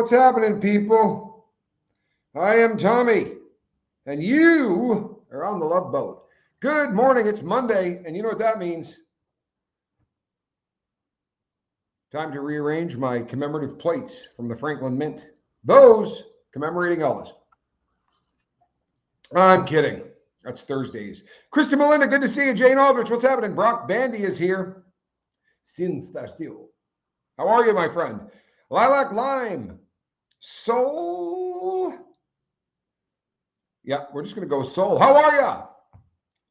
What's happening, people? I am Tommy, and you are on the Love Boat. Good morning. It's Monday, and you know what that means. Time to rearrange my commemorative plates from the Franklin Mint. Those commemorating Elvis. I'm kidding. That's Thursdays. Krista Melinda, good to see you. Jane Aldrich, what's happening? Brock Bandy is here. Sin Starsteel. How are you, my friend? Lilac Lime. Soul. Yeah, we're just going to go Soul. How are you?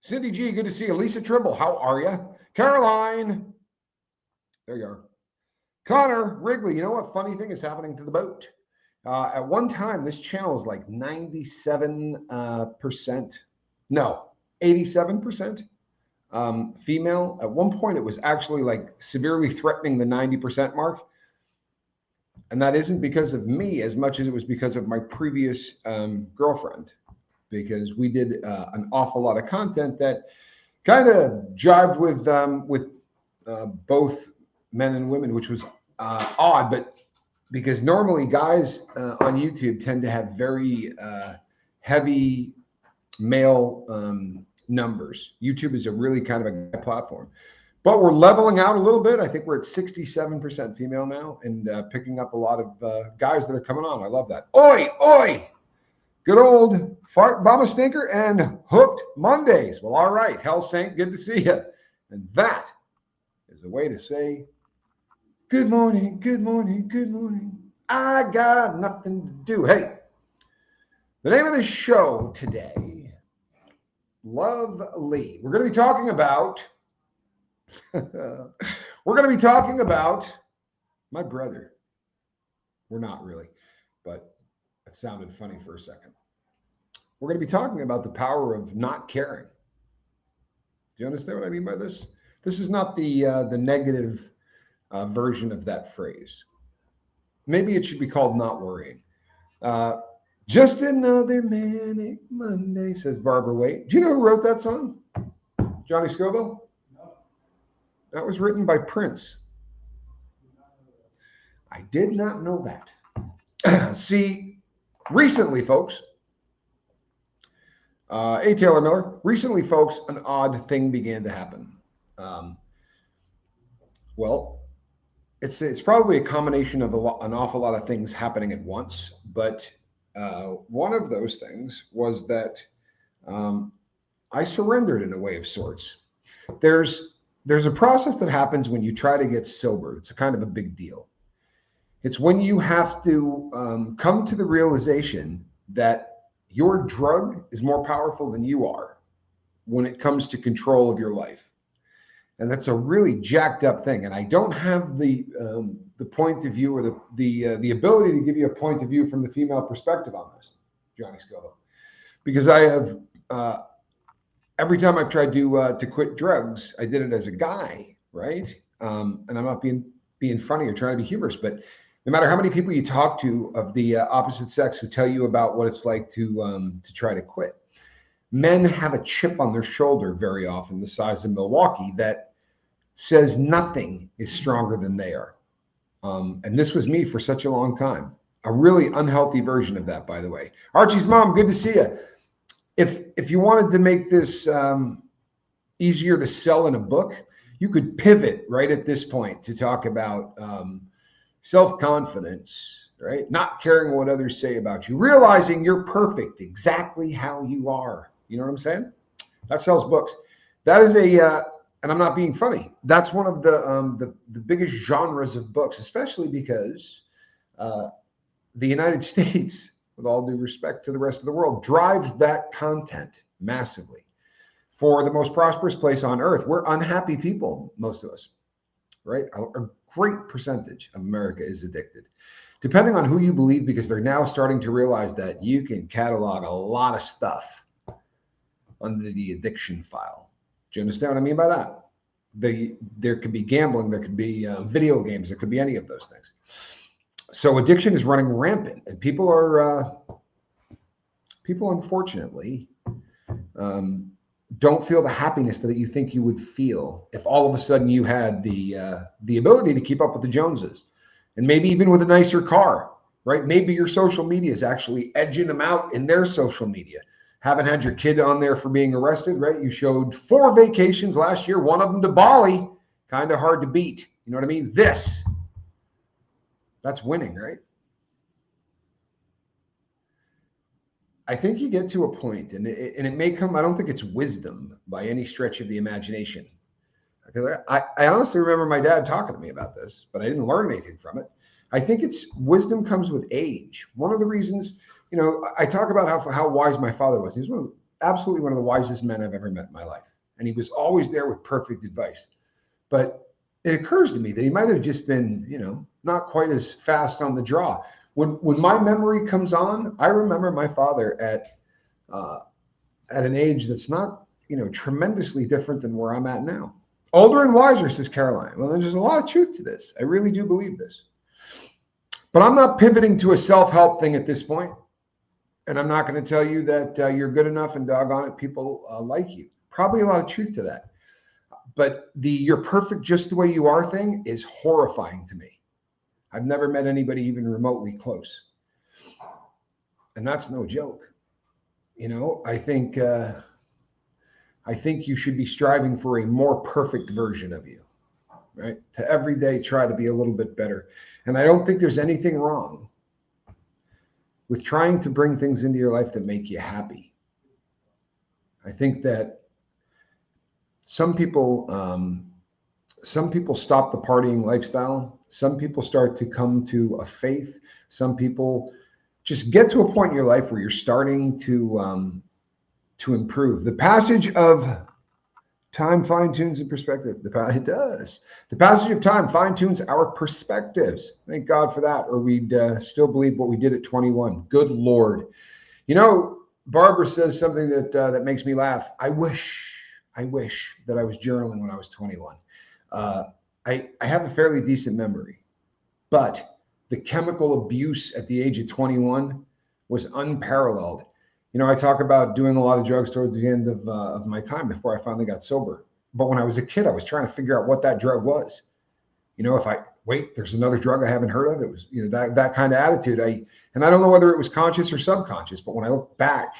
Cindy G, good to see you. Lisa Trimble, how are you? Caroline. There you are. Connor Wrigley, you know what funny thing is happening to the boat? At one time, this channel is like 97%. No, 87% female. At one point, it was actually like severely threatening the 90% mark. And that isn't because of me as much as it was because of my previous girlfriend, because we did an awful lot of content that kind of jived with both men and women, which was odd, but because normally guys on YouTube tend to have very heavy male numbers. YouTube is a really kind of a guy platform, but we're leveling out a little bit. I think we're at 67% female now, and picking up a lot of guys that are coming on. I love that. Oi, oi! Good old Fart Bomba Stinker and Hooked Mondays. Well, all right, Hell Saint, good to see you. And that is a way to say good morning, good morning, good morning. I got nothing to do. Hey, the name of the show today, Lovely. We're going to be talking about my brother. We're not really, but it sounded funny for a second. We're going to be talking about the power of not caring. Do you understand what I mean by this? This is not the negative version of that phrase. Maybe it should be called not worrying. Just another manic Monday, says Barbara Waite. Do you know who wrote that song? Johnny Scoville? No. That was written by Prince. I did not know that. See, recently, folks, A. Taylor Miller, recently, folks, an odd thing began to happen. Well, it's probably a combination of an awful lot of things happening at once, but one of those things was that I surrendered in a way of sorts. There's a process that happens when you try to get sober. It's a kind of a big deal. It's when you have to come to the realization that your drug is more powerful than you are when it comes to control of your life. And that's a really jacked up thing. And I don't have the point of view or the ability to give you a point of view from the female perspective on this, Johnny Scoville, because I have every time I've tried to quit drugs, I did it as a guy, right? And I'm not being funny or trying to be humorous, but no matter how many people you talk to of the opposite sex who tell you about what it's like to try to quit, men have a chip on their shoulder very often, the size of Milwaukee, that says nothing is stronger than they are. And this was me for such a long time. A really unhealthy version of that, by the way. Archie's mom, good to see you. If you wanted to make this easier to sell in a book, you could pivot right at this point to talk about self-confidence, right? Not caring what others say about you, realizing you're perfect exactly how you are. You know what I'm saying? That sells books. That is and I'm not being funny. That's one of the biggest genres of books, especially because the United States, with all due respect to the rest of the world, drives that content massively. For the most prosperous place on earth, we're unhappy people, most of us, right? A great percentage of America is addicted, depending on who you believe, because they're now starting to realize that you can catalog a lot of stuff under the addiction file. Do you understand what I mean by that? There could be gambling, there could be video games, there could be any of those things. So addiction is running rampant, and people unfortunately don't feel the happiness that you think you would feel if all of a sudden you had the ability to keep up with the Joneses, and maybe even with a nicer car, right? Maybe your social media is actually edging them out in their social media. Haven't had your kid on there for being arrested, right? You showed 4 vacations last year, one of them to Bali. Kind of hard to beat. You know what I mean? That's winning, right? I think you get to a point, and it may come, I don't think it's wisdom by any stretch of the imagination. Because I honestly remember my dad talking to me about this, but I didn't learn anything from it. I think it's wisdom comes with age. One of the reasons, I talk about how wise my father was. He was absolutely one of the wisest men I've ever met in my life. And he was always there with perfect advice. But it occurs to me that he might have just been, not quite as fast on the draw. When my memory comes on, I remember my father at an age that's not, tremendously different than where I'm at now. Older and wiser, says Caroline. Well, there's a lot of truth to this. I really do believe this. But I'm not pivoting to a self-help thing at this point. And I'm not going to tell you that you're good enough and doggone it, people like you. Probably a lot of truth to that. But you're perfect just the way you are thing is horrifying to me. I've never met anybody even remotely close. And that's no joke. I think you should be striving for a more perfect version of you, right? To every day try to be a little bit better. And I don't think there's anything wrong with trying to bring things into your life that make you happy. I think that some people stop the partying lifestyle. Some people start to come to a faith. Some people just get to a point in your life where you're starting to improve. The passage of time fine-tunes the perspective. It does. The passage of time fine-tunes our perspectives. Thank God for that, or we'd still believe what we did at 21. Good Lord. Barbara says something that makes me laugh. I wish that I was journaling when I was 21. I have a fairly decent memory, but the chemical abuse at the age of 21 was unparalleled. I talk about doing a lot of drugs towards the end of my time before I finally got sober. But when I was a kid, I was trying to figure out what that drug was. There's another drug I haven't heard of. It was, that kind of attitude. I don't know whether it was conscious or subconscious, but when I look back,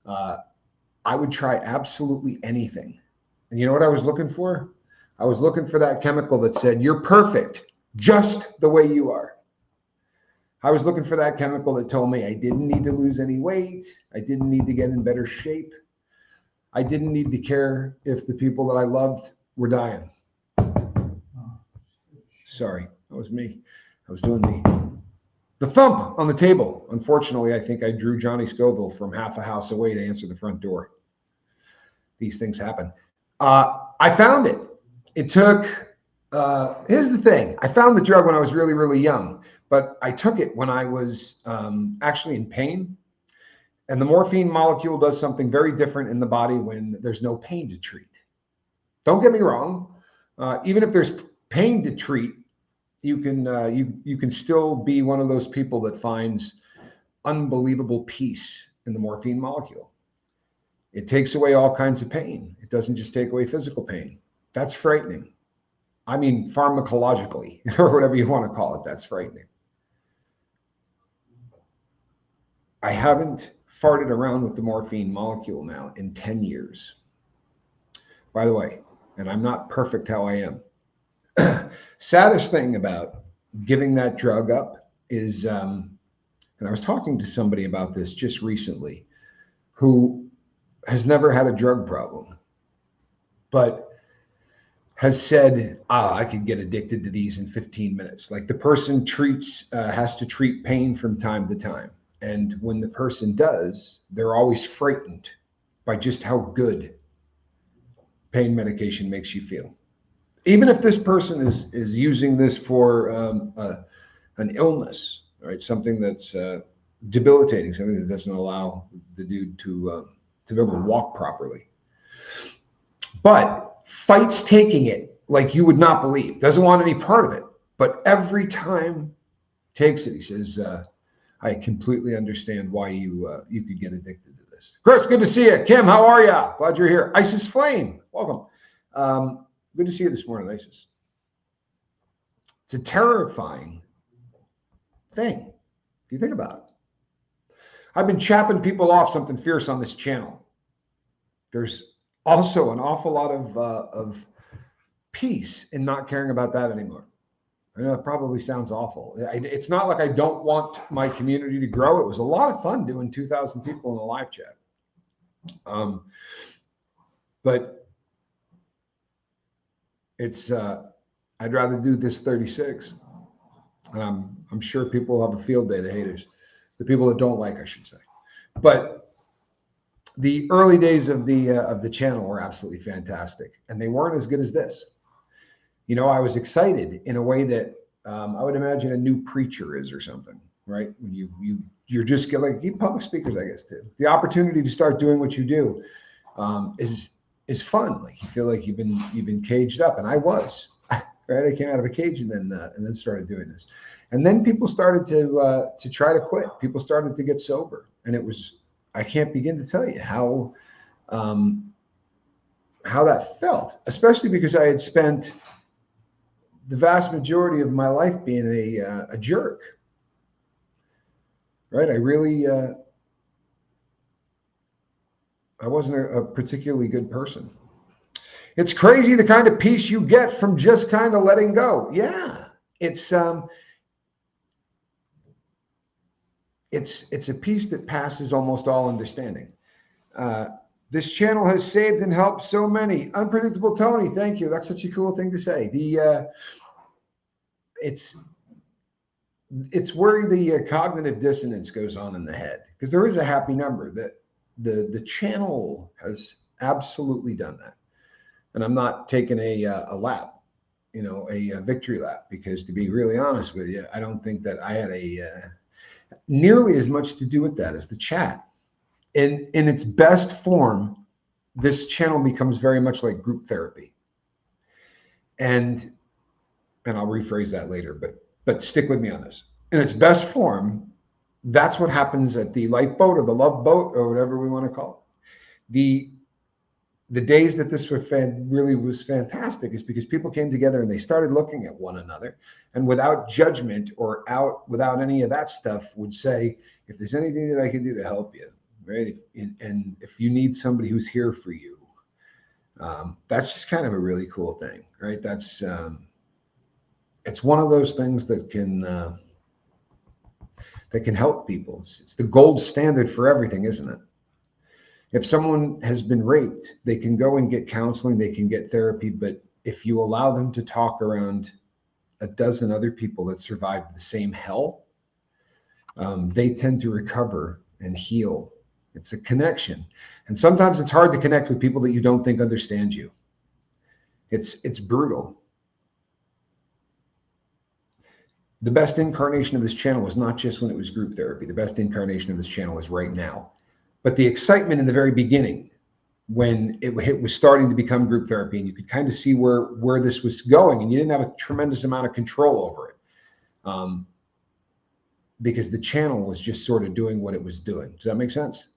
I would try absolutely anything. And you know what I was looking for? I was looking for that chemical that said, you're perfect, just the way you are. I was looking for that chemical that told me I didn't need to lose any weight. I didn't need to get in better shape. I didn't need to care if the people that I loved were dying. Sorry, that was me. I was doing the thump on the table. Unfortunately, I think I drew Johnny Scoville from half a house away to answer the front door. These things happen. I found it. It took, here's the thing. I found the drug when I was really, really young, but I took it when I was actually in pain. And the morphine molecule does something very different in the body when there's no pain to treat. Don't get me wrong. Even if there's pain to treat, you can still be one of those people that finds unbelievable peace in the morphine molecule. It takes away all kinds of pain. It doesn't just take away physical pain. That's frightening. I mean, pharmacologically, or whatever you want to call it, that's frightening. I haven't farted around with the morphine molecule now in 10 years. By the way, and I'm not perfect how I am. Saddest thing about giving that drug up is, and I was talking to somebody about this just recently, who has never had a drug problem, but has said, I could get addicted to these in 15 minutes. Like the person has to treat pain from time to time. And when the person does, they're always frightened by just how good pain medication makes you feel. Even if this person is using this for an illness, right? Something that's debilitating, something that doesn't allow the dude to be able to walk properly. But fights taking it like you would not believe. Doesn't want any part of it. But every time takes it, he says, I completely understand why you could get addicted to this. Chris, good to see you. Kim, how are you? Glad you're here. Isis Flame, welcome. Good to see you this morning, Isis. It's a terrifying thing. If you think about it. I've been chapping people off something fierce on this channel. There's also an awful lot of peace in not caring about that anymore. I know it probably sounds awful. It's not like I don't want my community to grow. It was a lot of fun doing 2,000 people in a live chat. But it's I'd rather do this 36. And I'm sure people will have a field day, the haters, the people that don't like, I should say. But the early days of the channel were absolutely fantastic, and they weren't as good as this. You know, I was excited in a way that I would imagine a new preacher is or something, right? When you're just like public speakers, I guess, too. The opportunity to start doing what you do is fun. Like you feel like you've been caged up, and I was. Right, I came out of a cage and then started doing this, and then people started to try to quit. People started to get sober, and it was, I can't begin to tell you how that felt, especially because I had spent the vast majority of my life being a jerk. Right, I really I wasn't a particularly good person. It's crazy the kind of peace you get from just kind of letting go. Yeah, it's a peace that passes almost all understanding. This channel has saved and helped so many. Unpredictable Tony, thank you. That's such a cool thing to say. It's where the cognitive dissonance goes on in the head, because there is a happy number that the channel has absolutely done that. And I'm not taking a lap, you know, a victory lap, because to be really honest with you, I don't think that I had nearly as much to do with that as the chat. In its best form, this channel becomes very much like group therapy. And I'll rephrase that later, but stick with me on this. In its best form, that's what happens at the lifeboat or the love boat or whatever we want to call it. The days that this really was fantastic is because people came together and they started looking at one another, and without judgment or without any of that stuff, would say, if there's anything that I can do to help you, right? And if you need somebody who's here for you, that's just kind of a really cool thing, right? That's it's one of those things that can help people. It's the gold standard for everything, isn't it? If someone has been raped, they can go and get counseling, they can get therapy, but if you allow them to talk around a dozen other people that survived the same hell, they tend to recover and heal. It's a connection. And sometimes it's hard to connect with people that you don't think understand you. It's brutal. The best incarnation of this channel was not just when it was group therapy. The best incarnation of this channel is right now. But the excitement in the very beginning, when it was starting to become group therapy, and you could kind of see where this was going, and you didn't have a tremendous amount of control over it, because the channel was just sort of doing what it was doing. Does that make sense?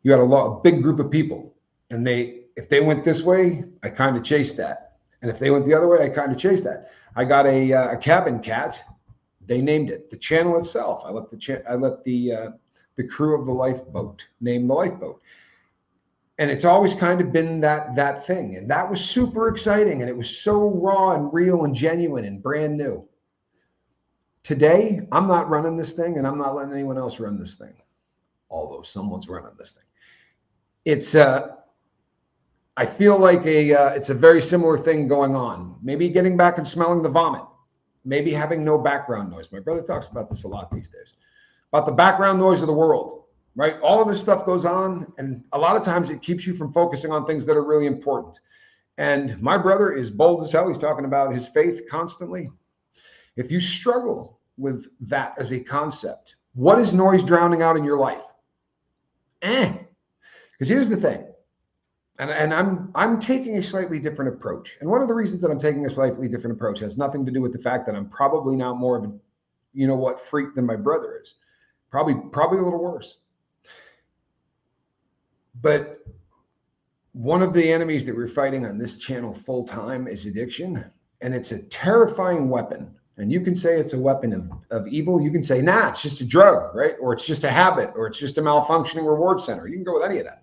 You had a big group of people, and if they went this way, I kind of chased that, and if they went the other way, I kind of chased that. I got a cabin cat. They named it. The channel itself, I let the crew of the lifeboat name the lifeboat. And it's always kind of been that thing. And that was super exciting. And it was so raw and real and genuine and brand new. Today, I'm not running this thing, and I'm not letting anyone else run this thing. Although someone's running this thing. It's I feel like it's a very similar thing going on. Maybe getting back and smelling the vomit. Maybe having no background noise. My brother talks about this a lot these days. About the background noise of the world, right? All of this stuff goes on, and a lot of times it keeps you from focusing on things that are really important. And my brother is bold as hell. He's talking about his faith constantly. If you struggle with that as a concept, what is noise drowning out in your life? Because here's the thing, and I'm taking a slightly different approach. And one of the reasons that I'm taking a slightly different approach has nothing to do with the fact that I'm probably not more of a, you know what, freak than my brother is. Probably a little worse. But one of the enemies that we're fighting on this channel full time is addiction. And it's a terrifying weapon And you can say it's a weapon of evil. You can say, nah, it's just a drug, right? Or it's just a habit, or it's just a malfunctioning reward center. You can go with any of that.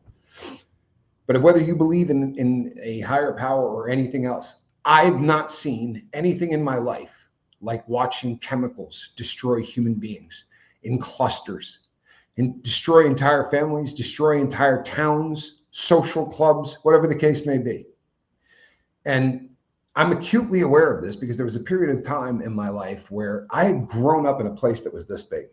But whether you believe in a higher power or anything else, I've not seen anything in my life like watching chemicals destroy human beings in clusters and destroy entire families, destroy entire towns, social clubs, whatever the case may be. And I'm acutely aware of this because there was a period of time in my life where I had grown up in a place that was this big.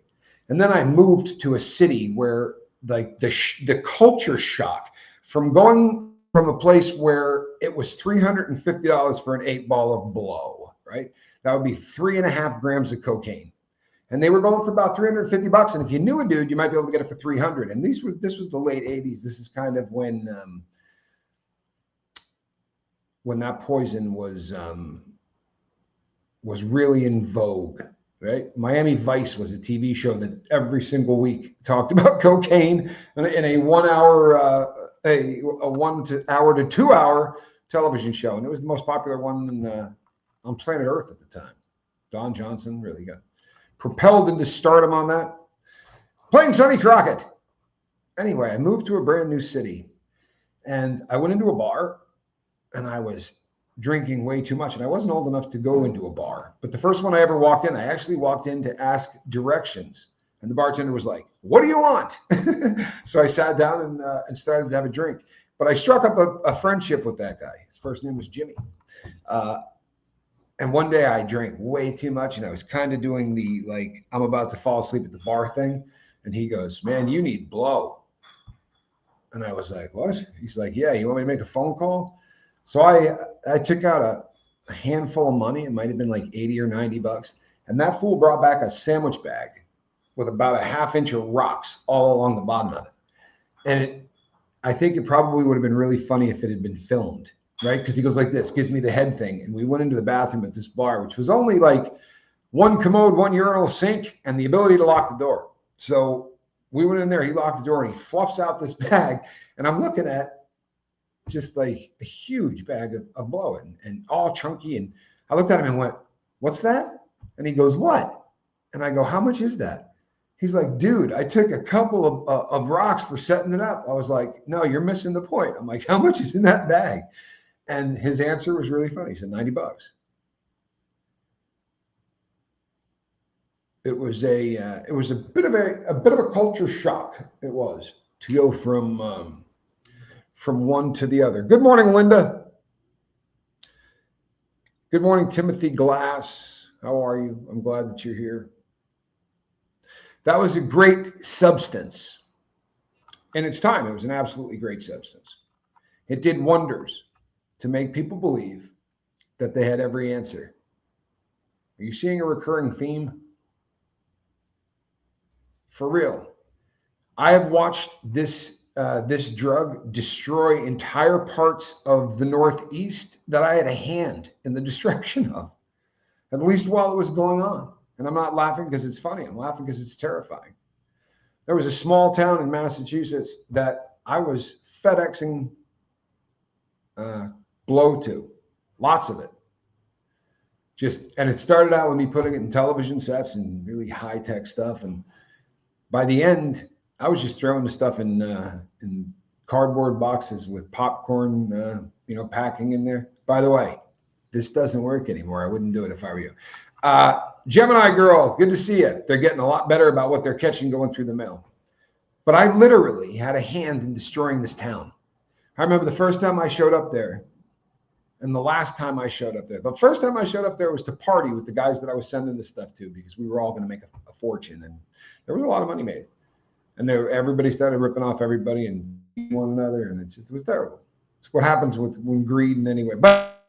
And then I moved to a city where like the culture shock from going from a place where it was $350 for an 8 ball of blow, right? That would be 3.5 grams of cocaine. And they were going for about $350. And if you knew a dude, you might be able to get it for 300. And this was the late 80s. This is kind of when that poison was really in vogue, right? Miami Vice was a TV show that every single week talked about cocaine in a 1 hour, a 1 hour to 2 hour television show, and it was the most popular one on planet Earth at the time. Don Johnson really got propelled into stardom on that. Playing Sonny Crockett. Anyway, I moved to a brand new city, and I went into a bar. And I was drinking way too much. And I wasn't old enough to go into a bar. But the first one I ever walked in, I actually walked in to ask directions. And the bartender was like, "What do you want?" So I sat down and started to have a drink. But I struck up a friendship with that guy. His first name was Jimmy. And one day I drank way too much. And I was kind of doing the, like, I'm about to fall asleep at the bar thing. And he goes, "Man, you need blow." And I was like, "What?" He's like, "Yeah, you want me to make a phone call?" So I took out a handful of money. It might have been like 80 or 90 bucks. And that fool brought back a sandwich bag with about a 1/2 inch of rocks all along the bottom of it. And I think it probably would have been really funny if it had been filmed, right? Because he goes like this, gives me the head thing. And we went into the bathroom at this bar, which was only like 1 commode, 1 urinal, sink, and the ability to lock the door. So we went in there, he locked the door, and he fluffs out this bag. And I'm looking at just like a huge bag of blow and all chunky. And I looked at him and went, "What's that?" And he goes, "What?" And I go, "How much is that?" He's like, "Dude, I took a couple of rocks for setting it up." I was like, "No, you're missing the point." I'm like, "How much is in that bag?" And his answer was really funny. He said, $90. It was a bit of a culture shock. It was to go from one to the other. Good morning, Linda. Good morning, Timothy Glass. How are you? I'm glad that you're here. That was a great substance. In its time, it was an absolutely great substance. It did wonders to make people believe that they had every answer. Are you seeing a recurring theme? For real. I have watched this drug destroy entire parts of the Northeast that I had a hand in the destruction of, at least while it was going on. And I'm not laughing because it's funny. I'm laughing because it's terrifying. There was a small town in Massachusetts that I was FedExing blow to, lots of it. And it started out with me putting it in television sets and really high-tech stuff. And by the end, I was just throwing the stuff in cardboard boxes with popcorn, packing in there. By the way, this doesn't work anymore. I wouldn't do it if I were you. Gemini girl, good to see you. They're getting a lot better about what they're catching going through the mail. But I literally had a hand in destroying this town. I remember the first time I showed up there and the last time I showed up there. The first time I showed up there was to party with the guys that I was sending this stuff to because we were all going to make a fortune. And there was a lot of money made. And everybody started ripping off everybody and one another. And it was terrible. It's what happens when greed in any way. But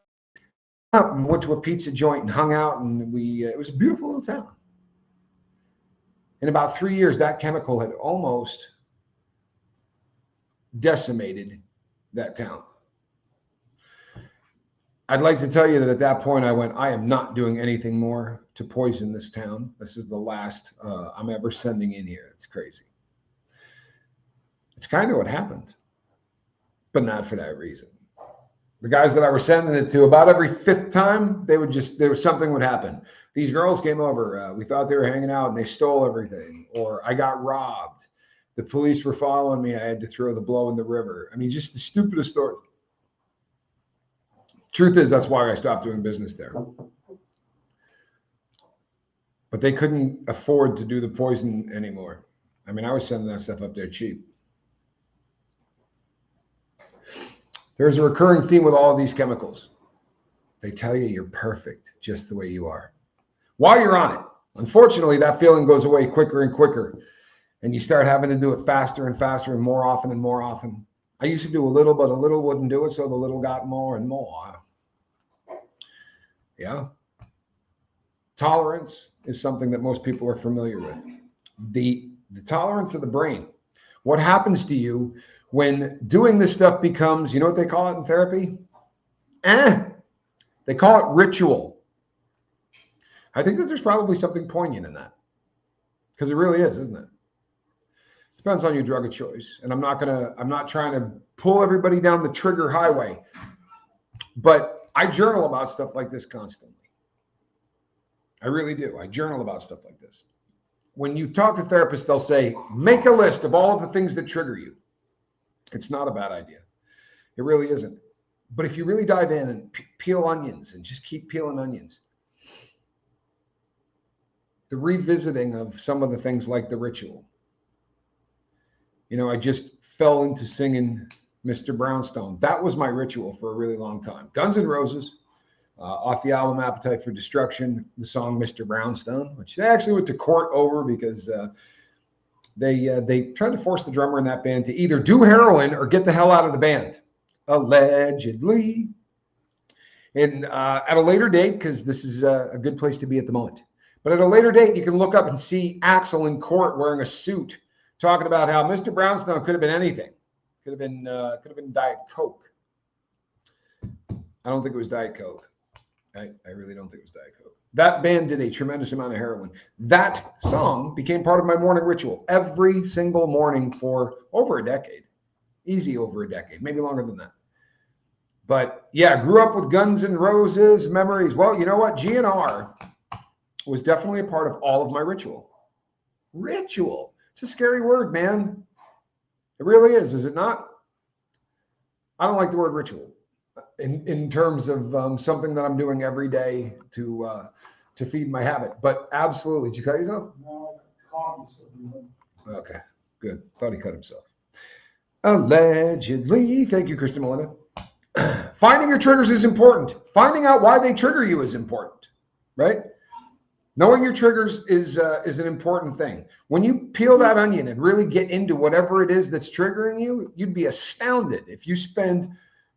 I went to a pizza joint and hung out. And it was a beautiful little town. In about 3 years, that chemical had almost decimated that town. I'd like to tell you that at that point I went, I am not doing anything more to poison this town. This is the last I'm ever sending in here. It's crazy. It's kind of what happened, but not for that reason. The guys that I was sending it to, about every fifth time, something would happen. These girls came over. We thought they were hanging out and they stole everything. Or I got robbed. The police were following me. I had to throw the blow in the river. I mean, just the stupidest story. Truth is, that's why I stopped doing business there. But they couldn't afford to do the poison anymore. I mean, I was sending that stuff up there cheap. There's a recurring theme with all of these chemicals. They tell you you're perfect just the way you are while you're on it. Unfortunately, that feeling goes away quicker and quicker, and you start having to do it faster and faster and more often and more often. I used to do a little, but a little wouldn't do it, so the little got more and more. Yeah. Tolerance is something that most people are familiar with. The tolerance of the brain. What happens to you when doing this stuff becomes, you know what they call it in therapy? They call it ritual. I think that there's probably something poignant in that, because it really is, isn't it? Depends on your drug of choice. And I'm not trying to pull everybody down the trigger highway, but I journal about stuff like this constantly. I really do. I journal about stuff like this. When you talk to therapists, they'll say, make a list of all of the things that trigger you. It's not a bad idea. It really isn't. But if you really dive in and peel onions and just keep peeling onions, the revisiting of some of the things like the ritual. You know, I just fell into singing Mr. Brownstone. That was my ritual for a really long time. Guns N' Roses, off the album Appetite for Destruction, the song Mr. Brownstone, which they actually went to court over because they tried to force the drummer in that band to either do heroin or get the hell out of the band, allegedly. And at a later date, because this is a good place to be at the moment, but at a later date, you can look up and see Axl in court wearing a suit, talking about how Mr. Brownstone could have been anything. Could have been Diet Coke. I don't think it was Diet Coke. I really don't think it was Diet Coke. That band did a tremendous amount of heroin. That song became part of my morning ritual every single morning for over a decade. Easy over a decade, maybe longer than that. But yeah, grew up with Guns N' Roses, memories. Well, you know what? GNR was definitely a part of all of my ritual. Ritual. It's a scary word, man. It really is it not? I don't like the word ritual in terms of something that I'm doing every day to feed my habit. But absolutely. Did you cut yourself? No, I caught myself. Okay, good. Thought he cut himself. Allegedly. Thank you, Kristen Melinda. Finding your triggers is important. Finding out why they trigger you is important, right? Knowing your triggers is an important thing. When you peel that onion and really get into whatever it is that's triggering you, you'd be astounded if you spend,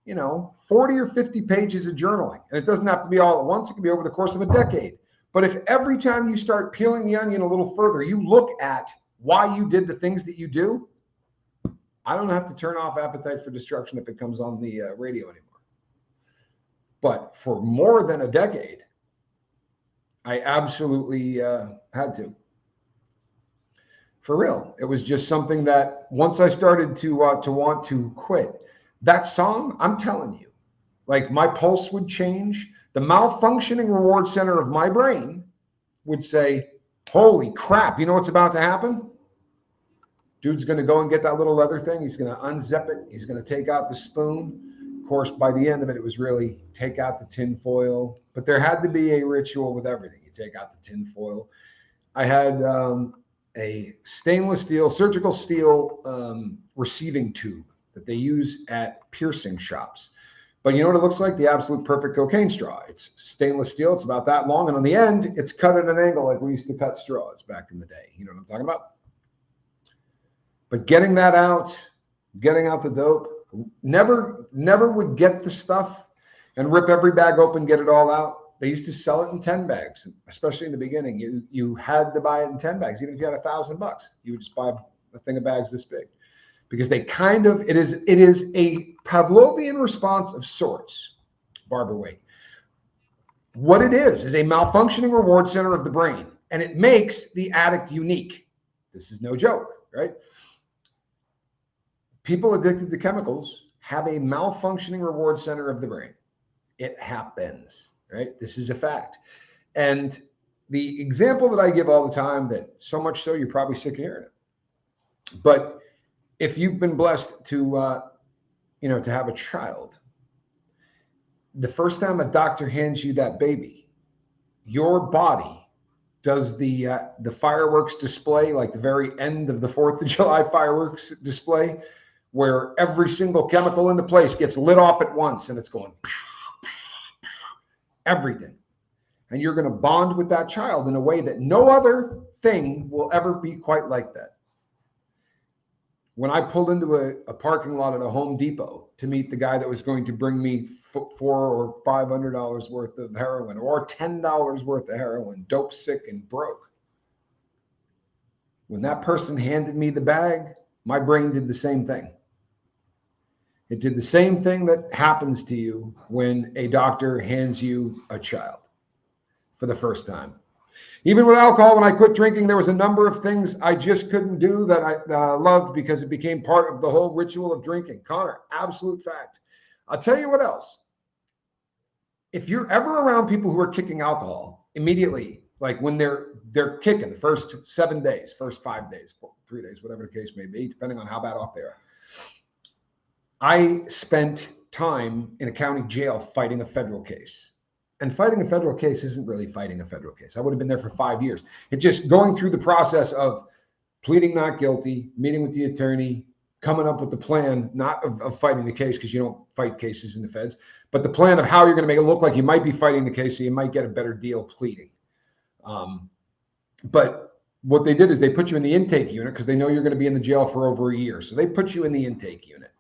40 or 50 pages of journaling. And it doesn't have to be all at once. It can be over the course of a decade. But if every time you start peeling the onion a little further, you look at why you did the things that you do, I don't have to turn off Appetite for Destruction if it comes on the radio anymore. But for more than a decade, I absolutely had to. For real. It was just something that once I started to want to quit, that song, I'm telling you, like my pulse would change. The malfunctioning reward center of my brain would say, holy crap, you know what's about to happen? Dude's going to go and get that little leather thing. He's going to unzip it. He's going to take out the spoon. Of course, by the end of it, it was really take out the tin foil. But there had to be a ritual with everything. You take out the tin foil. I had a stainless steel, surgical steel receiving tube that they use at piercing shops. But you know what it looks like? The absolute perfect cocaine straw. It's stainless steel. It's about that long. And on the end, it's cut at an angle like we used to cut straws back in the day. You know what I'm talking about? But getting that out, getting out the dope, never would get the stuff and rip every bag open, get it all out. They used to sell it in 10 bags, especially in the beginning. You had to buy it in 10 bags. Even if you had $1,000, you would just buy a thing of bags this big. Because it is a Pavlovian response of sorts, Barbara Wade. What it is a malfunctioning reward center of the brain, and it makes the addict unique. This is no joke, right? People addicted to chemicals have a malfunctioning reward center of the brain. It happens, right? This is a fact. And the example that I give all the time, that so much so you're probably sick of hearing it, but if you've been blessed to to have a child, the first time a doctor hands you that baby, your body does the fireworks display, like the very end of the 4th of July fireworks display, where every single chemical in the place gets lit off at once and it's going everything. And you're going to bond with that child in a way that no other thing will ever be quite like that. When I pulled into a parking lot at a Home Depot to meet the guy that was going to bring me $400 or $500 worth of heroin, or $10 worth of heroin, dope sick and broke, when that person handed me the bag, my brain did the same thing. It did the same thing that happens to you when a doctor hands you a child for the first time. Even with alcohol, when I quit drinking, there was a number of things I just couldn't do that I loved because it became part of the whole ritual of drinking. Connor, absolute fact. I'll tell you what else. If you're ever around people who are kicking alcohol immediately, like when they're kicking the first 7 days, first 5 days, 3 days, whatever the case may be, depending on how bad off they are. I spent time in a county jail fighting a federal case. And fighting a federal case isn't really fighting a federal case. I would have been there for 5 years. It's just going through the process of pleading not guilty, meeting with the attorney, coming up with the plan, not of fighting the case, because you don't fight cases in the feds, but the plan of how you're going to make it look like you might be fighting the case so you might get a better deal pleading. But what they did is they put you in the intake unit because they know you're going to be in the jail for over a year. So they put you in the intake unit.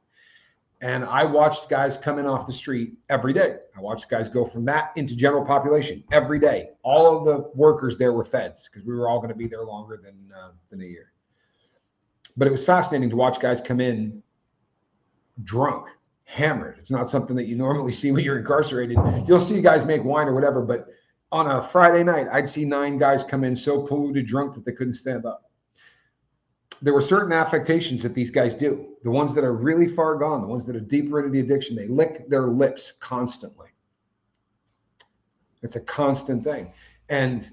And I watched guys come in off the street every day. I watched guys go from that into general population every day. All of the workers there were feds because we were all going to be there longer than a year. But it was fascinating to watch guys come in drunk, hammered. It's not something that you normally see when you're incarcerated. You'll see guys make wine or whatever, but on a Friday night, I'd see 9 guys come in so polluted drunk that they couldn't stand up. There were certain affectations that these guys do. The ones that are really far gone, the ones that are deeper into the addiction, they lick their lips constantly. It's a constant thing. And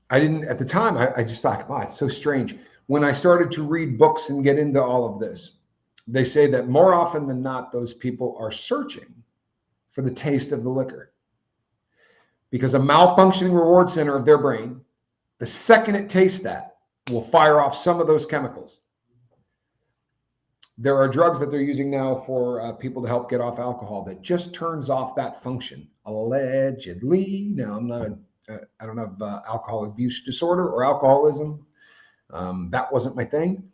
I didn't, at the time, I just thought, wow, it's so strange. When I started to read books and get into all of this, they say that more often than not, those people are searching for the taste of the liquor. Because a malfunctioning reward center of their brain, the second it tastes that, will fire off some of those chemicals. There are drugs that they're using now for people to help get off alcohol that just turns off that function, allegedly. Now, I don't have alcohol abuse disorder or alcoholism. That wasn't my thing.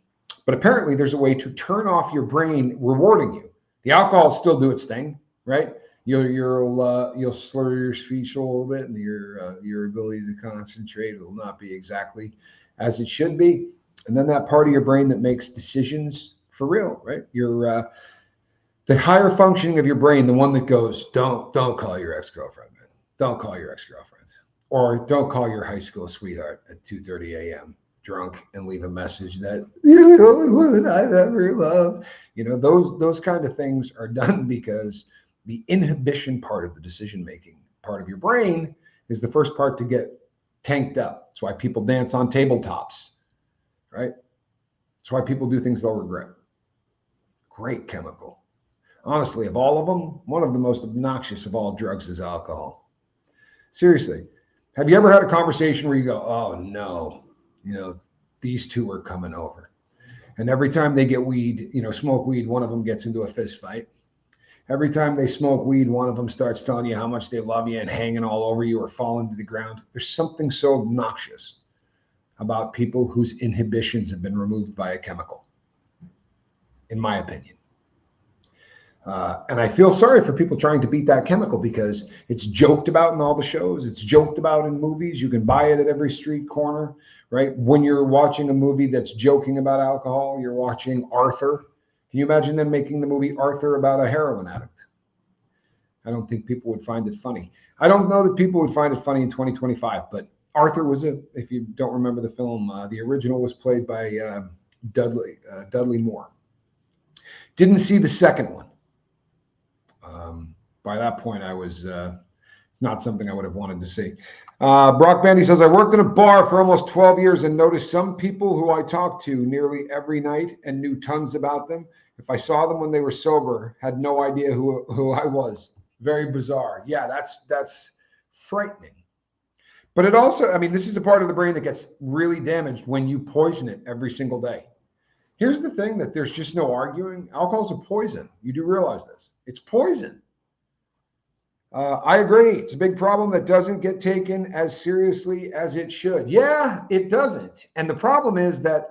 But apparently there's a way to turn off your brain rewarding you. The alcohol will still do its thing, right? You'll slur your speech a little bit, and your ability to concentrate will not be exactly as it should be. And then that part of your brain that makes decisions for real, right? The higher functioning of your brain, the one that goes, don't call your ex-girlfriend, man. Don't call your ex-girlfriend. Or don't call your high school sweetheart at 2:30 a.m. drunk and leave a message that you're the only woman I've ever loved. Those kind of things are done because the inhibition part of the decision-making part of your brain is the first part to get tanked up. That's why people dance on tabletops, right? That's why people do things they'll regret. Great chemical. Honestly, of all of them, one of the most obnoxious of all drugs is alcohol. Seriously. Have you ever had a conversation where you go, oh no, these two are coming over. And every time they get weed, smoke weed, one of them gets into a fist fight. Every time they smoke weed, one of them starts telling you how much they love you and hanging all over you or falling to the ground. There's something so obnoxious about people whose inhibitions have been removed by a chemical, in my opinion. And I feel sorry for people trying to beat that chemical because it's joked about in all the shows. It's joked about in movies. You can buy it at every street corner, right? When you're watching a movie that's joking about alcohol, you're watching Arthur. Can you imagine them making the movie Arthur about a heroin addict? I don't think people would find it funny. I don't know that people would find it funny in 2025, but Arthur if you don't remember the film, the original was played by Dudley Moore. Didn't see the second one. By that point, I was, it's not something I would have wanted to see. Brock Bandy says, I worked in a bar for almost 12 years and noticed some people who I talked to nearly every night and knew tons about them. If I saw them when they were sober, had no idea who I was. Very bizarre. Yeah, that's frightening. But it also, I mean, this is a part of the brain that gets really damaged when you poison it every single day. Here's the thing that there's just no arguing. Alcohol's a poison. You do realize this. It's poison. I agree. It's a big problem that doesn't get taken as seriously as it should. Yeah, it doesn't. And the problem is that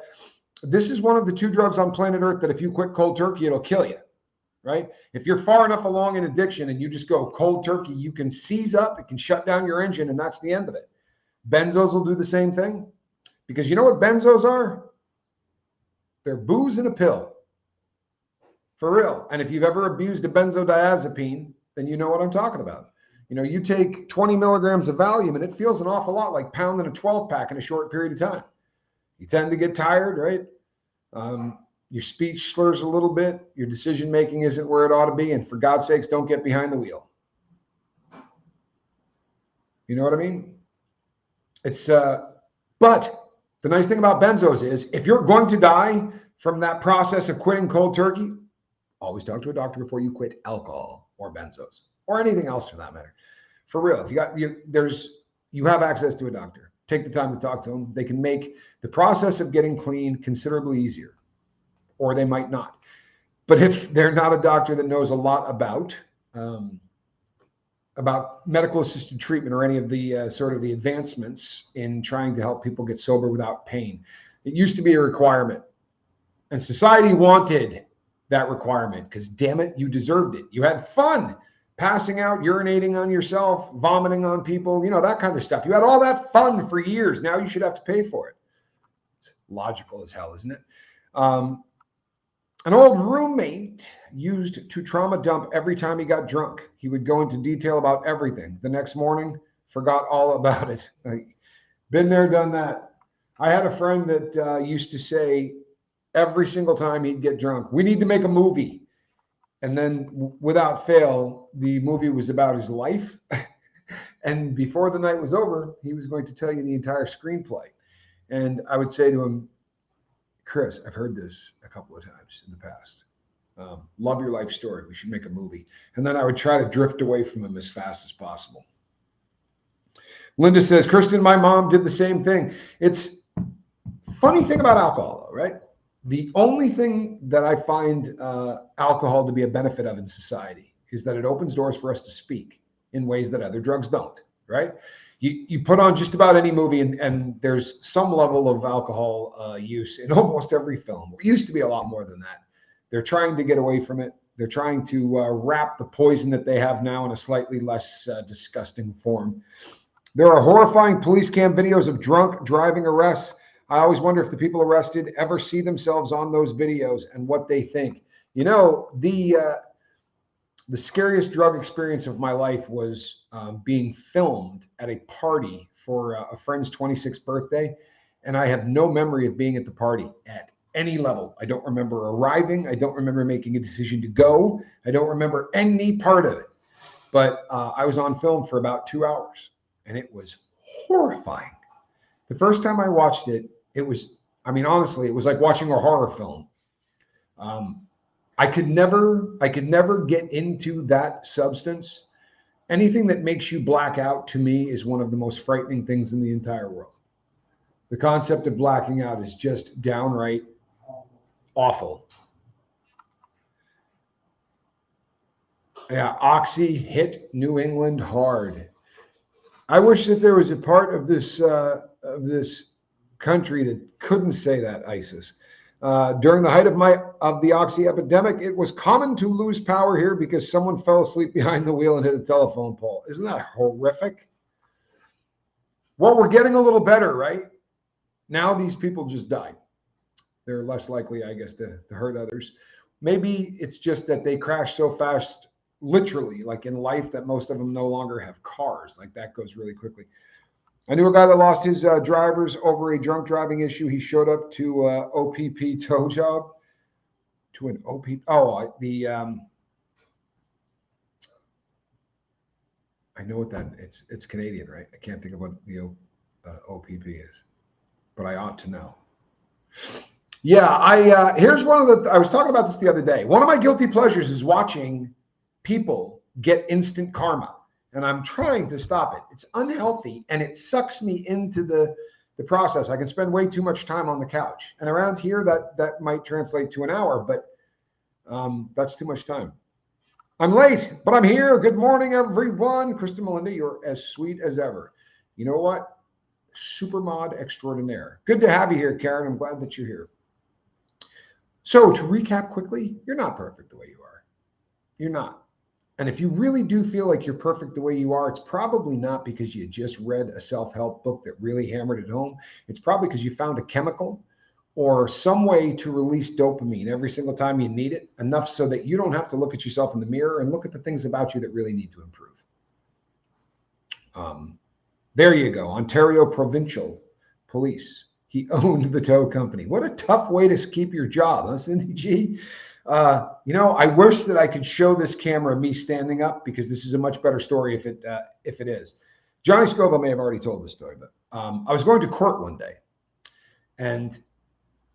this is one of the 2 drugs on planet Earth that if you quit cold turkey, it'll kill you, right? If you're far enough along in addiction and you just go cold turkey, you can seize up, it can shut down your engine, and that's the end of it. Benzos will do the same thing because you know what benzos are? They're booze in a pill. For real. And if you've ever abused a benzodiazepine, then you know what I'm talking about. You know, you take 20 milligrams of Valium and it feels an awful lot like pounding a 12 pack in a short period of time. You tend to get tired, right? Your speech slurs a little bit. Your decision making isn't where it ought to be. And for God's sakes, don't get behind the wheel. You know what I mean? It's, but the nice thing about benzos is if you're going to die from that process of quitting cold turkey, always talk to a doctor before you quit alcohol or benzos or anything else for that matter. For real, if you have access to a doctor, take the time to talk to them. They can make the process of getting clean considerably easier, or they might not. But if they're not a doctor that knows a lot about medical assisted treatment or any of the sort of the advancements in trying to help people get sober without pain, it used to be a requirement, and society wanted that requirement because damn it, you deserved it. You had fun passing out, urinating on yourself, vomiting on people, you know, that kind of stuff. You had all that fun for years. Now you should have to pay for it. It's logical as hell, isn't it? An old roommate used to trauma dump every time he got drunk. He would go into detail about everything. The next morning, forgot all about it. Been there, done that. I had a friend that used to say every single time he'd get drunk, we need to make a movie. And then without fail, the movie was about his life. And before the night was over, he was going to tell you the entire screenplay. And I would say to him, Chris, I've heard this a couple of times in the past. Love your life story. We should make a movie. And then I would try to drift away from him as fast as possible. Linda says, Kristen, my mom did the same thing. It's funny thing about alcohol, though, right? The only thing that I find alcohol to be a benefit of in society is that it opens doors for us to speak in ways that other drugs don't, right? You put on just about any movie and there's some level of alcohol use in almost every film. It used to be a lot more than that. They're trying to get away from it. They're trying to wrap the poison that they have now in a slightly less disgusting form. There are horrifying police cam videos of drunk driving arrests. I always wonder if the people arrested ever see themselves on those videos and what they think. You know, the scariest drug experience of my life was being filmed at a party for a friend's 26th birthday. And I have no memory of being at the party at any level. I don't remember arriving. I don't remember making a decision to go. I don't remember any part of it. But I was on film for about 2 hours and it was horrifying. The first time I watched it, it was, I mean, honestly, it was like watching a horror film. I could never get into that substance. Anything that makes you black out to me is one of the most frightening things in the entire world. The concept of blacking out is just downright awful. Yeah, Oxy hit New England hard. I wish that there was a part of this country that couldn't say that, ISIS. During the height of the Oxy epidemic, it was common to lose power here because someone fell asleep behind the wheel and hit a telephone pole. Isn't that horrific? Well, we're getting a little better, right? Now these people just die. They're less likely, I guess, to hurt others. Maybe it's just that they crash so fast, literally, like in life, that most of them no longer have cars. Like that goes really quickly. I knew a guy that lost his drivers over a drunk driving issue. He showed up to OPP tow job, to an OPP. Oh, I know what that it's Canadian, right? I can't think of what the OPP is, but I ought to know. Yeah, here's one of the I was talking about this the other day. One of my guilty pleasures is watching people get instant karma, and I'm trying to stop it. It's unhealthy and it sucks me into the process. I can spend way too much time on the couch, and around here that might translate to an hour, but that's too much time. I'm late, but I'm here. Good morning, everyone. Krista Melinda, you're as sweet as ever. You know what? Super mod extraordinaire. Good to have you here, Karen. I'm glad that you're here. So to recap quickly, you're not perfect the way you are. You're not. And if you really do feel like you're perfect the way you are, it's probably not because you just read a self-help book that really hammered it home. It's probably because you found a chemical or some way to release dopamine every single time you need it, enough so that you don't have to look at yourself in the mirror and look at the things about you that really need to improve. There you go. Ontario Provincial Police. He owned the tow company. What a tough way to keep your job, huh, Cindy G? I wish that I could show this camera me standing up, because this is a much better story if it is. Johnny Scoville may have already told this story, but I was going to court one day, and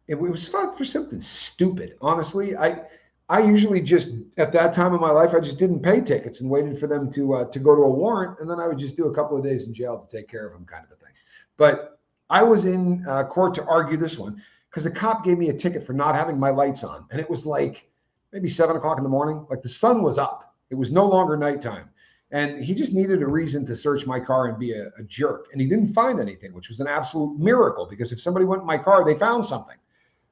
it was for something stupid. Honestly, I usually just, at that time in my life, I just didn't pay tickets and waited for them to go to a warrant, and then I would just do a couple of days in jail to take care of them, kind of a thing. But I was in court to argue this one because a cop gave me a ticket for not having my lights on, and it was like maybe 7 o'clock in the morning. Like the sun was up. It was no longer nighttime. And he just needed a reason to search my car and be a jerk. And he didn't find anything, which was an absolute miracle, because if somebody went in my car, they found something.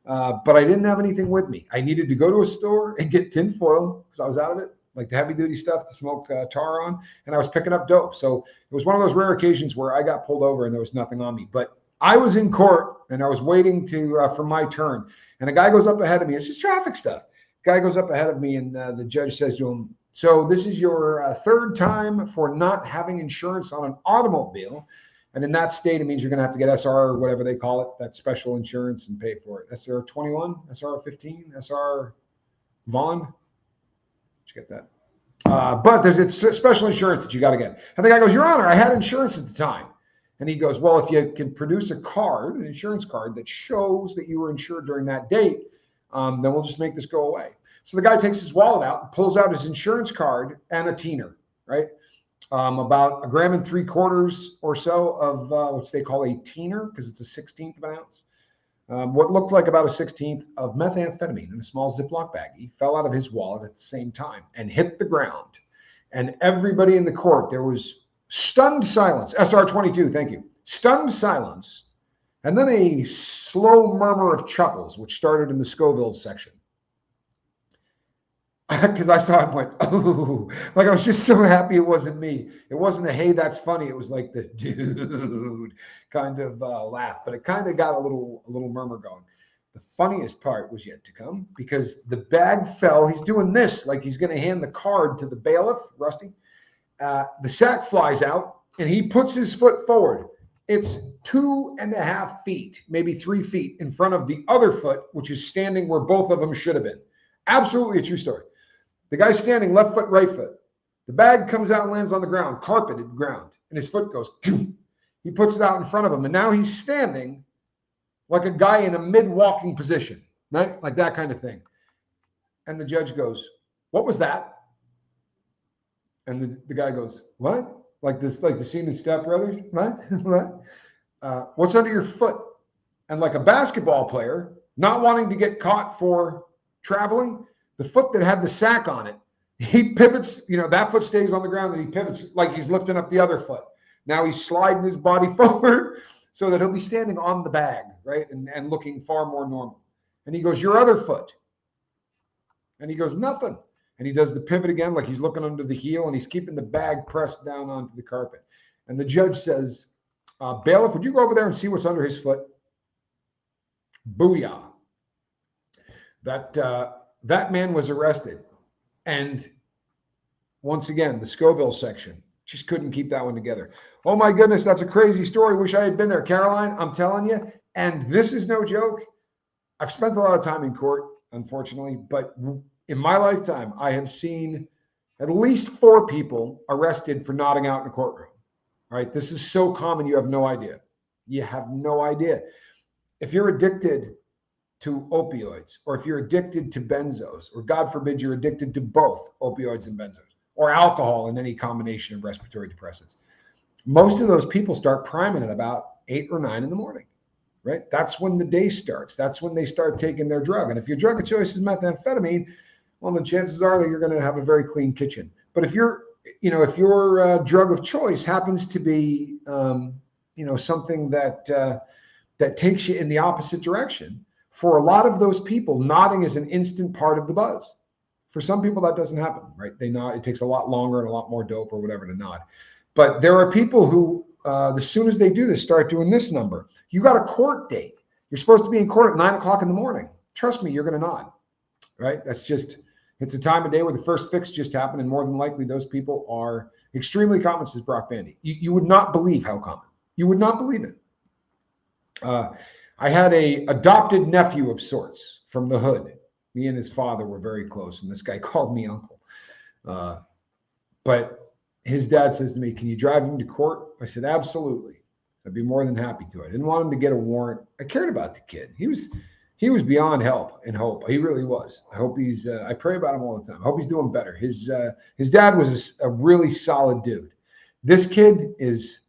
But I didn't have anything with me. I needed to go to a store and get tinfoil because I was out of it, like the heavy duty stuff to smoke tar on. And I was picking up dope. So it was one of those rare occasions where I got pulled over and there was nothing on me. But I was in court and I was waiting for my turn. And a guy goes up ahead of me. It's just traffic stuff. Guy goes up ahead of me, and the judge says to him, "So this is your third time for not having insurance on an automobile. And in that state, it means you're going to have to get SR or whatever they call it, that special insurance, and pay for it. SR 21, SR 15, SR Vaughn. Did you get that? But it's special insurance that you got to get." And the guy goes, "Your Honor, I had insurance at the time." And he goes, "Well, if you can produce a card, an insurance card that shows that you were insured during that date, then we'll just make this go away." So the guy takes his wallet out and pulls out his insurance card and a teener, right? About 1.75 grams or so of what they call a teener, because it's a 16th of an ounce. What looked like about a 16th of methamphetamine in a small Ziploc baggie fell out of his wallet at the same time and hit the ground. And everybody in the court, there was stunned silence. SR 22, thank you. Stunned silence. And then a slow murmur of chuckles, which started in the Scoville section. Because I saw it and went, oh, like I was just so happy it wasn't me. It wasn't a, hey, that's funny. It was like the dude kind of laugh, but it kind of got a little murmur going. The funniest part was yet to come, because the bag fell. He's doing this, like he's going to hand the card to the bailiff, Rusty. The sack flies out and he puts his foot forward. It's 2.5 feet, maybe 3 feet in front of the other foot, which is standing where both of them should have been. Absolutely a true story. The guy's standing left foot, right foot. The bag comes out and lands on the ground, carpeted ground, and his foot goes, he puts it out in front of him. And now he's standing like a guy in a mid-walking position, right? Like that kind of thing. And the judge goes, "What was that?" And the guy goes, "What?" Like this, like the scene in Step Brothers. What? What? What's under your foot? And like a basketball player, not wanting to get caught for traveling, the foot that had the sack on it, he pivots, that foot stays on the ground, and he pivots like he's lifting up the other foot. Now he's sliding his body forward so that he'll be standing on the bag, right? And looking far more normal. And he goes, "Your other foot." And he goes, "Nothing." And he does the pivot again, like he's looking under the heel, and he's keeping the bag pressed down onto the carpet. And the judge says, "Bailiff, would you go over there and see what's under his foot?" Booyah. That man was arrested. And once again, the Scoville section just couldn't keep that one together. Oh my goodness, that's a crazy story. Wish I had been there, Caroline. I'm telling you. And this is no joke. I've spent a lot of time in court, unfortunately, but in my lifetime, I have seen at least 4 people arrested for nodding out in a courtroom. All right. This is so common. You have no idea. You have no idea. If you're addicted to opioids, or if you're addicted to benzos, or God forbid you're addicted to both opioids and benzos, or alcohol and any combination of respiratory depressants, most of those people start priming at about 8 or 9 in the morning, right? That's when the day starts. That's when they start taking their drug. And if your drug of choice is methamphetamine, well, then chances are that you're going to have a very clean kitchen. But if you're, if your drug of choice happens to be, something that takes you in the opposite direction, for a lot of those people, nodding is an instant part of the buzz. For some people, that doesn't happen, right? They nod. It takes a lot longer and a lot more dope or whatever to nod. But there are people who, as soon as they do this, start doing this number. You got a court date. You're supposed to be in court at 9 o'clock in the morning. Trust me, you're going to nod, right? It's a time of day where the first fix just happened, and more than likely, those people are extremely common, says Brock Bandy. You would not believe how common. You would not believe it. I had a adopted nephew of sorts from the hood. Me and his father were very close, and this guy called me uncle. But his dad says to me, "Can you drive him to court?" I said, "Absolutely. I'd be more than happy to." I didn't want him to get a warrant. I cared about the kid. He was beyond help and hope. He really was. I hope I pray about him all the time. I hope he's doing better. His dad was a really solid dude. This kid is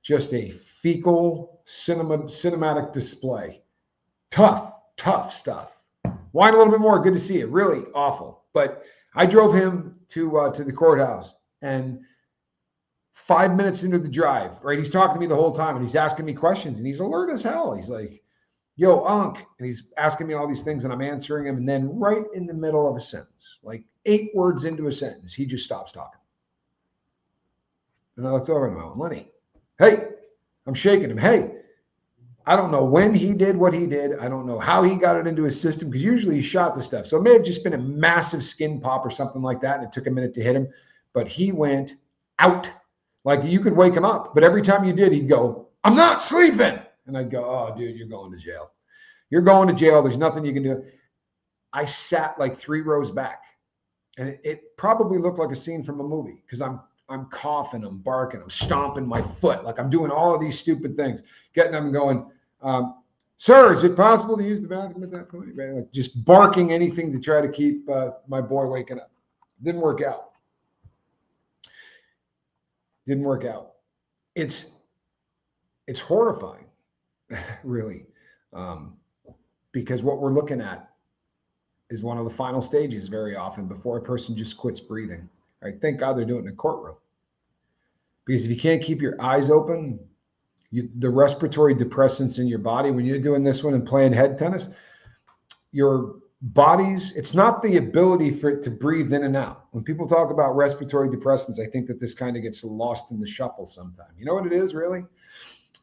just a fecal cinematic display. Tough stuff. Whine a little bit more. Good to see you. Really awful. But I drove him to the courthouse, and 5 minutes into the drive, right? He's talking to me the whole time, and he's asking me questions, and he's alert as hell. He's like, "Yo, Unc," and he's asking me all these things, and I'm answering him. And then right in the middle of a sentence, like 8 words into a sentence, he just stops talking. And I looked over and I went, "Lenny, hey," I'm shaking him. "Hey, I don't know when he did what he did. I don't know how he got it into his system, because usually he shot the stuff. So it may have just been a massive skin pop or something like that, and it took a minute to hit him. But he went out. Like, you could wake him up, but every time you did, he'd go, 'I'm not sleeping.' And I'd go, 'Oh, dude, you're going to jail. You're going to jail. There's nothing you can do.'" I sat like 3 rows back, and it probably looked like a scene from a movie, because I'm coughing, I'm barking, I'm stomping my foot, like I'm doing all of these stupid things, getting up and going, "Sir, is it possible to use the bathroom at that point?" Right? Like, just barking anything to try to keep my boy waking up. Didn't work out. Didn't work out. It's horrifying, really, because what we're looking at is one of the final stages very often before a person just quits breathing. Right? Thank God they're doing it in a courtroom. Because if you can't keep your eyes open, the respiratory depressants in your body, when you're doing this one and playing head tennis, your body's, it's not the ability for it to breathe in and out. When people talk about respiratory depressants, I think that this kind of gets lost in the shuffle sometimes. You know what it is, really?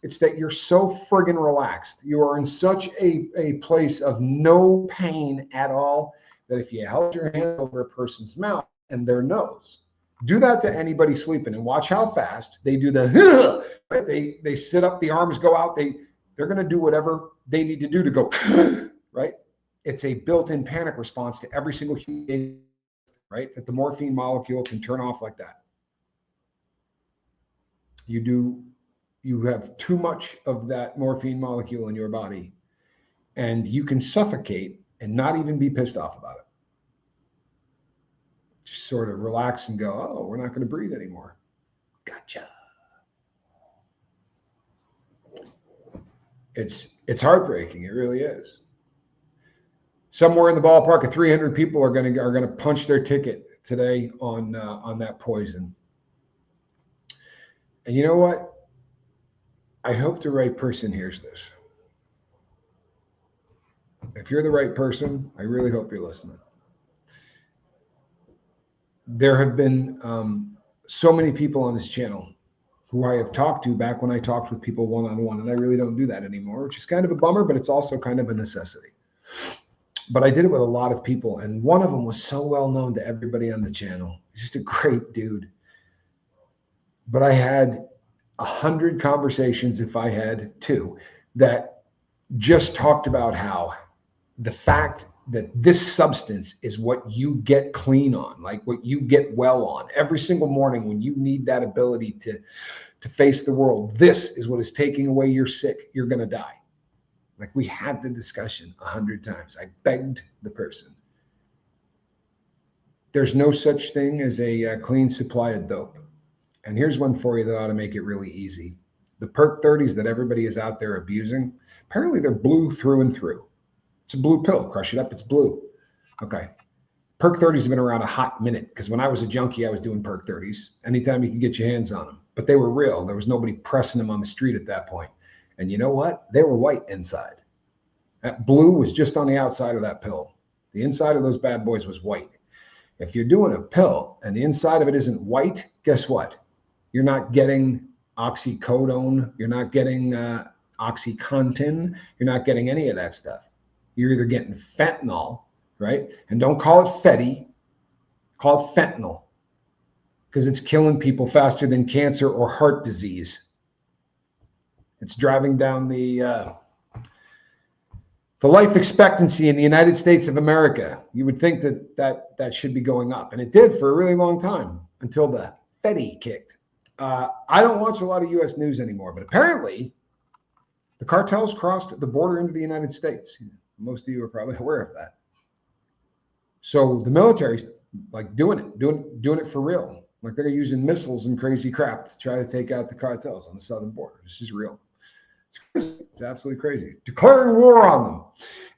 It's that you're so friggin' relaxed. You are in such a place of no pain at all, that if you held your hand over a person's mouth and their nose, do that to anybody sleeping and watch how fast they do the, right? They sit up, the arms go out. They're going to do whatever they need to do to go, right? It's a built-in panic response to every single human, right? That the morphine molecule can turn off like that. You have too much of that morphine molecule in your body, and you can suffocate and not even be pissed off about it. Just sort of relax and go, "Oh, we're not going to breathe anymore." Gotcha. It's heartbreaking. It really is. Somewhere in the ballpark of 300 people are going to punch their ticket today on that poison. And you know what? I hope the right person hears this. If you're the right person, I really hope you're listening. There have been so many people on this channel who I have talked to back when I talked with people one-on-one, and I really don't do that anymore, which is kind of a bummer, but it's also kind of a necessity. But I did it with a lot of people, and one of them was so well known to everybody on the channel. He's just a great dude. But I had 100 conversations, if I had 2, that just talked about how the fact that this substance is what you get clean on, like what you get well on every single morning when you need that ability to face the world. This is what is taking away your sick. You're going to die. Like, we had the discussion 100 times. I begged the person. There's no such thing as a clean supply of dope. And here's one for you that ought to make it really easy. The Perk 30s that everybody is out there abusing, apparently they're blue through and through. It's a blue pill. Crush it up, it's blue. Okay. Perk 30s have been around a hot minute, because when I was a junkie, I was doing Perk 30s anytime you could get your hands on them. But they were real. There was nobody pressing them on the street at that point. And you know what? They were white inside. That blue was just on the outside of that pill. The inside of those bad boys was white. If you're doing a pill and the inside of it isn't white, guess what? You're not getting oxycodone. You're not getting OxyContin. You're not getting any of that stuff. You're either getting fentanyl, right? And don't call it Fetty, call it fentanyl, because it's killing people faster than cancer or heart disease. It's driving down the life expectancy in the United States of America. You would think that should be going up, and it did for a really long time until the Fetty kicked. I don't watch a lot of U.S. news anymore, but apparently the cartels crossed the border into the United States. Most of you are probably aware of that. So the military's like doing it for real. Like, they're using missiles and crazy crap to try to take out the cartels on the southern border. This is real. It's crazy. It's absolutely crazy. Declaring war on them.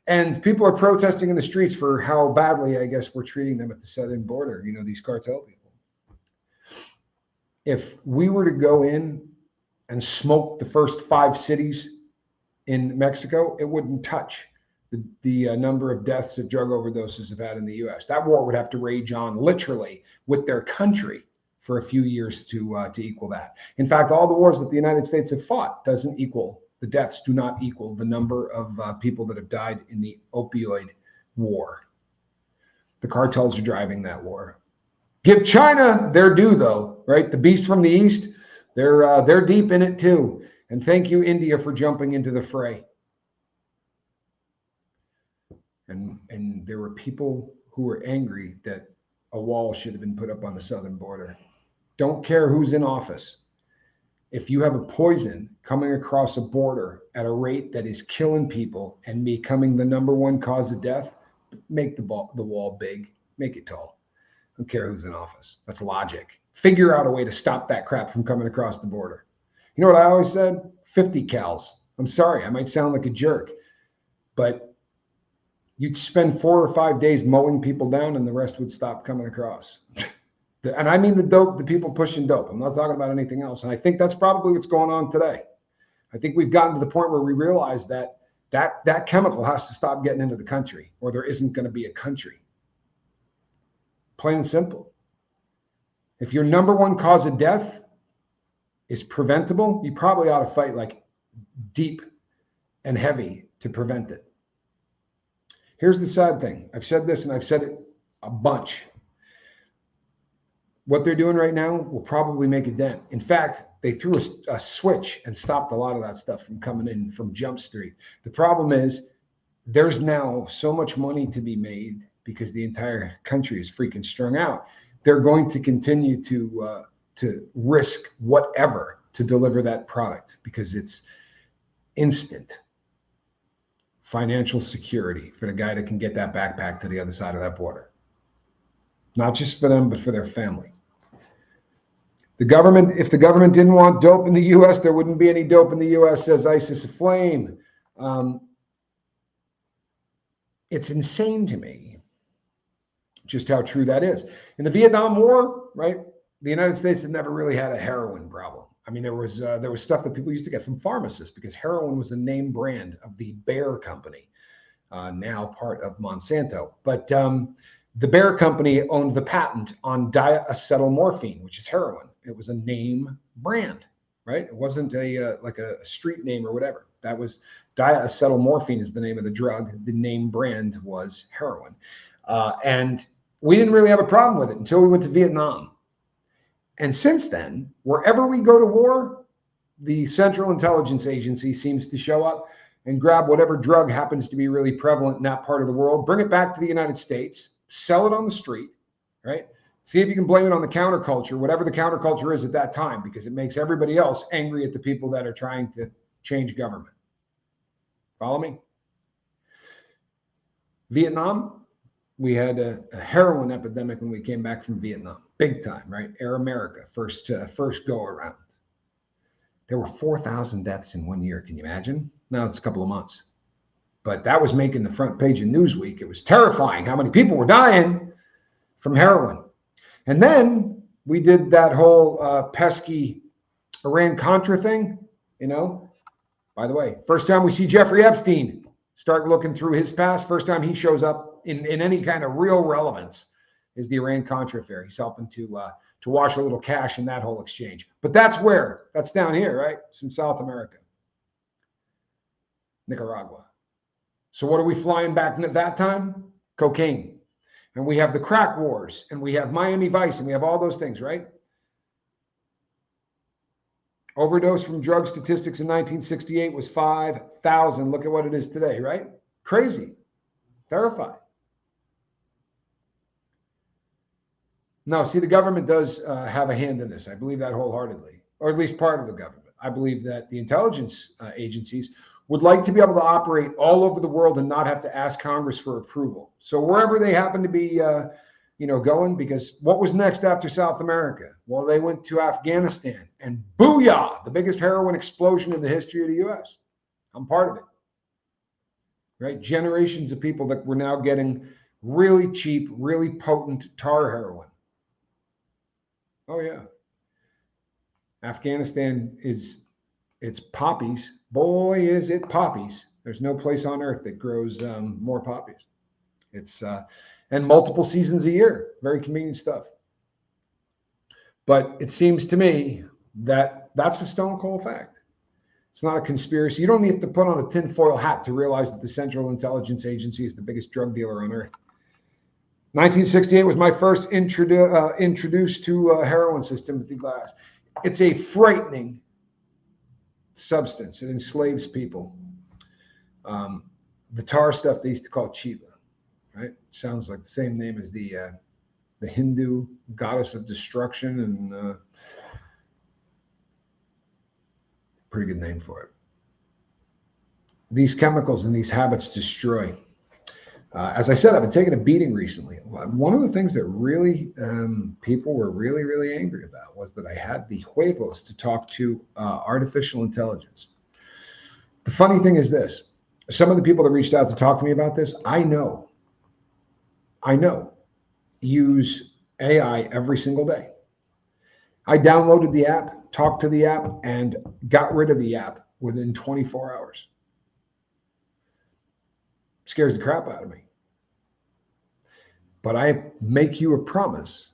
And people are protesting in the streets for how badly, I guess, we're treating them at the southern border, these cartel people. If we were to go in and smoke the first 5 cities in Mexico, it wouldn't touch the number of deaths of drug overdoses have had in the U.S. That war would have to rage on literally with their country for a few years to equal that. In fact, all the wars that the United States have fought doesn't equal, the deaths do not equal the number of people that have died in the opioid war. The cartels are driving that war. Give China their due, though, right? The beast from the east, they're deep in it too. And thank you, India, for jumping into the fray. And there were people who were angry that a wall should have been put up on the southern border. Don't care who's in office. If you have a poison coming across a border at a rate that is killing people and becoming the #1 cause of death, make the wall big, make it tall. Don't care who's in office. That's logic. Figure out a way to stop that crap from coming across the border. You know what I always said? 50 cals. I'm sorry, I might sound like a jerk, but you'd spend 4 or 5 days mowing people down and the rest would stop coming across. And I mean the people pushing dope. I'm not talking about anything else. And I think that's probably what's going on today. I think we've gotten to the point where we realize that chemical has to stop getting into the country, or there isn't going to be a country. Plain and simple. If your #1 cause of death is preventable, you probably ought to fight like deep and heavy to prevent it. Here's the sad thing. I've said this and I've said it a bunch. What they're doing right now will probably make a dent. In fact, they threw a switch and stopped a lot of that stuff from coming in from Jump Street. The problem is there's now so much money to be made because the entire country is freaking strung out. They're going to continue to risk whatever to deliver that product because it's instant financial security for the guy that can get that backpack to the other side of that border. Not just for them, but for their family. If the government didn't want dope in the U.S., there wouldn't be any dope in the U.S., says Isis Aflame. It's insane to me just how true that is. In the Vietnam War, right, the United States had never really had a heroin problem. I mean, there was stuff that people used to get from pharmacists because heroin was a name brand of the Bayer Company, now part of Monsanto. But the Bayer Company owned the patent on diacetylmorphine, which is heroin. It was a name brand, right? It wasn't like a street name or whatever. That was diacetylmorphine is the name of the drug. The name brand was heroin. And we didn't really have a problem with it until we went to Vietnam. And since then, wherever we go to war, the Central Intelligence Agency seems to show up and grab whatever drug happens to be really prevalent in that part of the world, bring it back to the United States, sell it on the street, right? See if you can blame it on the counterculture, whatever the counterculture is at that time, because it makes everybody else angry at the people that are trying to change government. Follow me? Vietnam, we had a heroin epidemic when we came back from Vietnam, big time, right? Air America, first go around. There were 4,000 deaths in 1 year. Can you imagine? Now it's a couple of months. But that was making the front page of Newsweek. It was terrifying how many people were dying from heroin. And then we did that whole pesky Iran-Contra thing, you know. By the way, first time we see Jeffrey Epstein, start looking through his past, first time he shows up in any kind of real relevance is the Iran-Contra affair. He's helping to wash a little cash in that whole exchange. But that's where? That's down here, right? It's in South America. Nicaragua. So what are we flying back at that time? Cocaine. And we have the crack wars, and we have Miami Vice, and we have all those things, right? Overdose from drug statistics in 1968 was 5,000. Look at what it is today, right? Crazy. Terrifying. No, see, the government does have a hand in this. I believe that wholeheartedly, or at least part of the government. I believe that the intelligence agencies would like to be able to operate all over the world and not have to ask Congress for approval. So wherever they happen to be, going, because what was next after South America? Well, they went to Afghanistan, and booyah, the biggest heroin explosion in the history of the U.S. I'm part of it, right? Generations of people that were now getting really cheap, really potent tar heroin. Oh yeah. Afghanistan it's poppies. Boy, is it poppies. There's no place on earth that grows more poppies. It's and multiple seasons a year. Very convenient stuff. But it seems to me that that's a stone cold fact. It's not a conspiracy. You don't need to put on a tinfoil hat to realize that the Central Intelligence Agency is the biggest drug dealer on earth. 1968 was my first introduced to a heroin system with the glass. It's a frightening substance. It enslaves people. The tar stuff they used to call Shiva, right? Sounds like the same name as the Hindu goddess of destruction, and pretty good name for it. These chemicals and these habits destroy. As I said, I've been taking a beating recently. One of the things that really people were really, really angry about was that I had the huevos to talk to artificial intelligence. The funny thing is this. Some of the people that reached out to talk to me about this, I know, use AI every single day. I downloaded the app, talked to the app, and got rid of the app within 24 hours. Scares the crap out of me. But I make you a promise.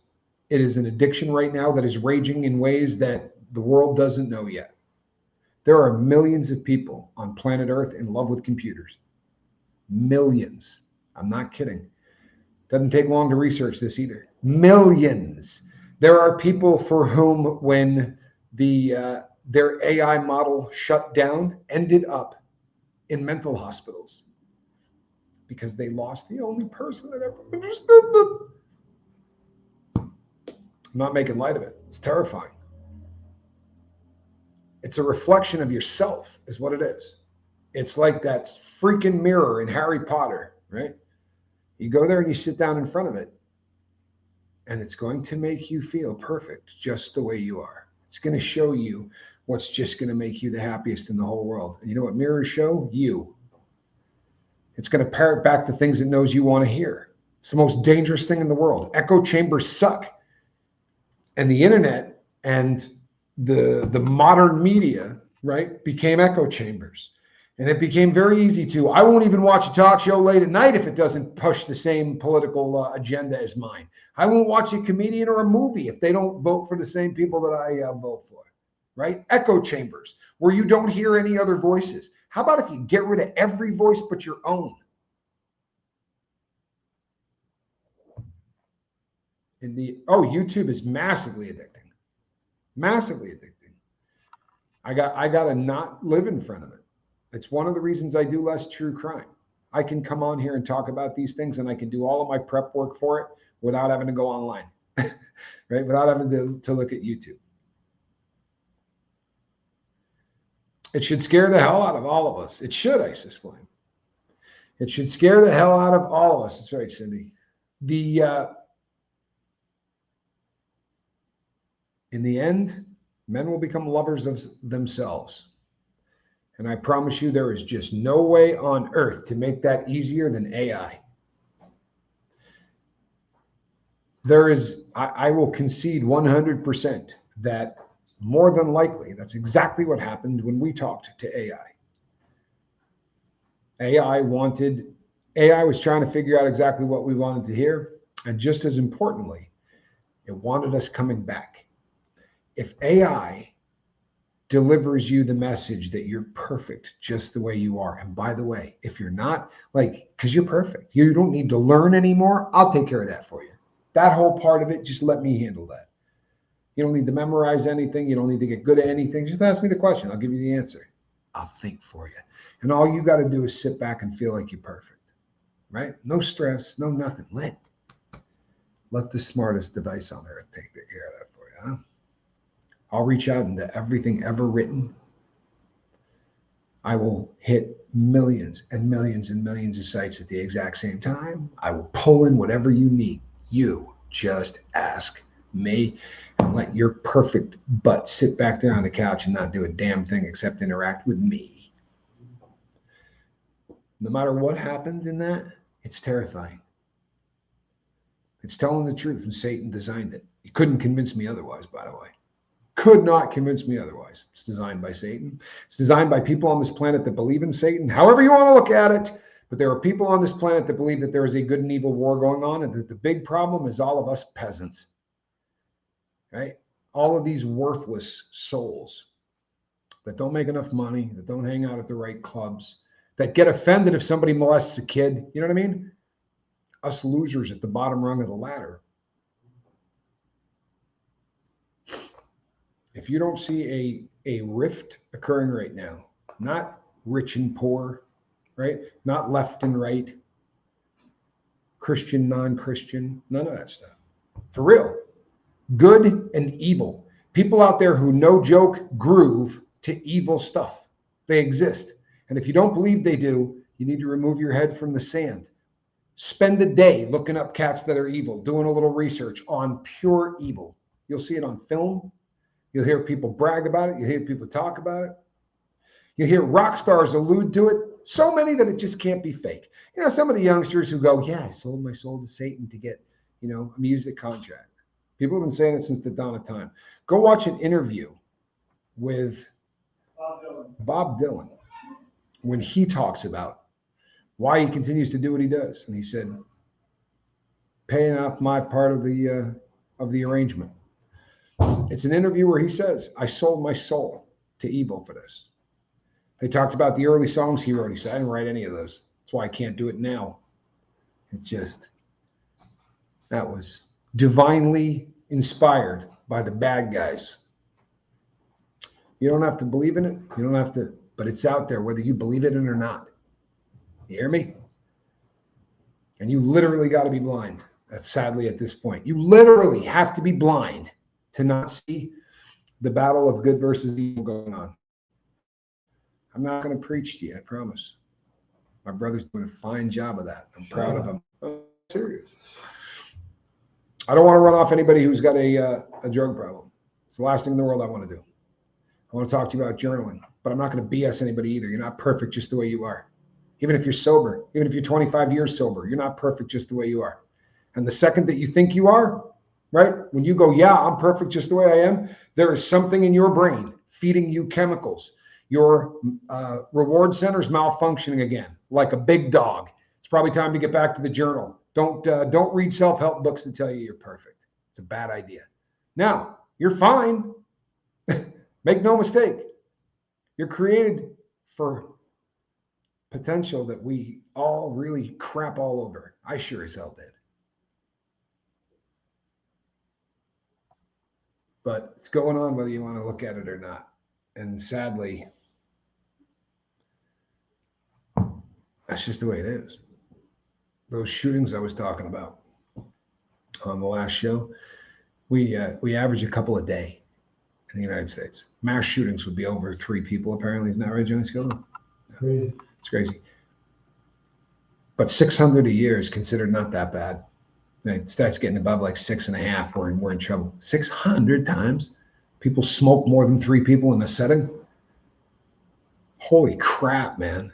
It is an addiction right now that is raging in ways that the world doesn't know yet. There are millions of people on planet Earth in love with computers. Millions. I'm not kidding. Doesn't take long to research this either. Millions. There are people for whom, when their AI model shut down, ended up in mental hospitals because they lost the only person that ever understood them. I'm not making light of it. It's terrifying. It's a reflection of yourself, is what it is. It's like that freaking mirror in Harry Potter, right? You go there and you sit down in front of it, and it's going to make you feel perfect just the way you are. It's going to show you what's just going to make you the happiest in the whole world. And you know what mirrors show? You. It's going to parrot back the things it knows you want to hear. It's the most dangerous thing in the world. Echo chambers suck. And the internet and the modern media, right, became echo chambers. And it became very easy to, I won't even watch a talk show late at night if it doesn't push the same political agenda as mine. I won't watch a comedian or a movie if they don't vote for the same people that I vote for, right? Echo chambers where you don't hear any other voices. How about if you get rid of every voice but your own? YouTube is massively addicting. Massively addicting. I got to not live in front of it. It's one of the reasons I do less true crime. I can come on here and talk about these things, and I can do all of my prep work for it without having to go online, right? Without having to look at YouTube. It should scare the hell out of all of us. It should, Isis Flame. It should scare the hell out of all of us. That's right, Cindy. In the end, men will become lovers of themselves. And I promise you, there is just no way on earth to make that easier than AI. I will concede 100% that more than likely, that's exactly what happened when we talked to AI. AI was trying to figure out exactly what we wanted to hear. And just as importantly, it wanted us coming back. If AI delivers you the message that you're perfect just the way you are, and by the way, if you're not, because you're perfect, you don't need to learn anymore, I'll take care of that for you. That whole part of it, just let me handle that. You don't need to memorize anything. You don't need to get good at anything. Just ask me the question. I'll give you the answer. I'll think for you. And all you got to do is sit back and feel like you're perfect, right? No stress, no nothing. Let the smartest device on earth take care of that for you, huh? I'll reach out into everything ever written. I will hit millions and millions and millions of sites at the exact same time. I will pull in whatever you need. You just ask me and let your perfect butt sit back there on the couch and not do a damn thing except interact with me. No matter what happened in that, it's terrifying. It's telling the truth, and Satan designed it. You couldn't convince me otherwise, by the way. Could not convince me otherwise. It's designed by Satan. It's designed by people on this planet that believe in Satan, however you want to look at it. But there are people on this planet that believe that there is a good and evil war going on, and that the big problem is all of us peasants, right? All of these worthless souls that don't make enough money, that don't hang out at the right clubs, that get offended if somebody molests a kid. You know what I mean? Us losers at the bottom rung of the ladder. If you don't see a rift occurring right now, not rich and poor, right? Not left and right, Christian, non-Christian, none of that stuff. For real. Good and evil. People out there who, no joke, groove to evil stuff. They exist. And if you don't believe they do, you need to remove your head from the sand. Spend a day looking up cats that are evil, doing a little research on pure evil. You'll see it on film. You'll hear people brag about it. You'll hear people talk about it. You'll hear rock stars allude to it. So many that it just can't be fake. You know, some of the youngsters who go, yeah, I sold my soul to Satan to get, a music contract. People have been saying it since the dawn of time. Go watch an interview with Bob Dylan when he talks about why he continues to do what he does. And he said, paying off my part of the arrangement. It's an interview where he says, I sold my soul to evil for this. They talked about the early songs he wrote. He said, I didn't write any of those. That's why I can't do it now. That was divinely inspired by the bad guys. You don't have to believe in it. You don't have to, but it's out there whether you believe it in or not. You hear me? And you literally got to be blind. Sadly, at this point, you literally have to be blind to not see the battle of good versus evil going on. I'm not going to preach to you, I promise. My brother's doing a fine job of that. I'm proud of him. I'm serious. I don't want to run off anybody who's got a drug problem. It's the last thing in the world I want to do. I want to talk to you about journaling, but I'm not going to BS anybody either. You're not perfect just the way you are. Even if you're sober, even if you're 25 years sober, you're not perfect just the way you are. And the second that you think you are, right? When you go, yeah, I'm perfect just the way I am, there is something in your brain feeding you chemicals. Your reward center is malfunctioning again, like a big dog. It's probably time to get back to the journal. Don't read self-help books that tell you you're perfect. It's a bad idea. Now, you're fine. Make no mistake. You're created for potential that we all really crap all over. I sure as hell did. But it's going on whether you want to look at it or not. And sadly, That's just the way it is. Those shootings I was talking about on the last show, we average a couple a day in the United States. Mass shootings would be over 3 people apparently. Isn't that right, Johnny Skillen? Crazy. It's crazy. But 600 a year is considered not that bad. It starts getting above like 6.5, we're in trouble. 600 times. People smoke more than 3 people in a setting. Holy crap, man.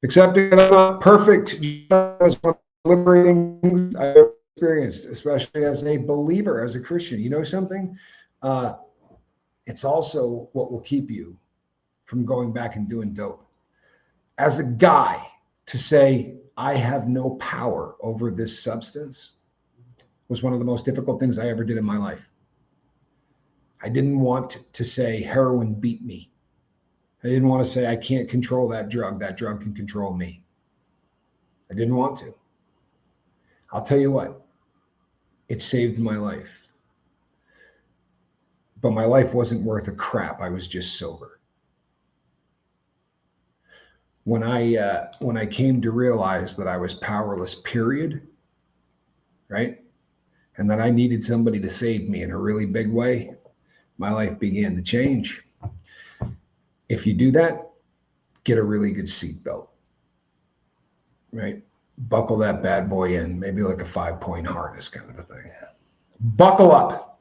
Accepting that I'm not perfect is one of the liberating things I've ever experienced, especially as a believer, as a Christian. You know something? It's also what will keep you from going back and doing dope. As a guy, to say, I have no power over this substance was one of the most difficult things I ever did in my life. I didn't want to say heroin beat me. I didn't want to say I can't control that drug can control me. I didn't want to. I'll tell you what, it saved my life. But my life wasn't worth a crap. I was just sober. When I came to realize that I was powerless, period, right? And that I needed somebody to save me in a really big way, my life began to change. If you do that, get a really good seatbelt, right? Buckle that bad boy in, maybe like a 5-point harness kind of a thing. Buckle up.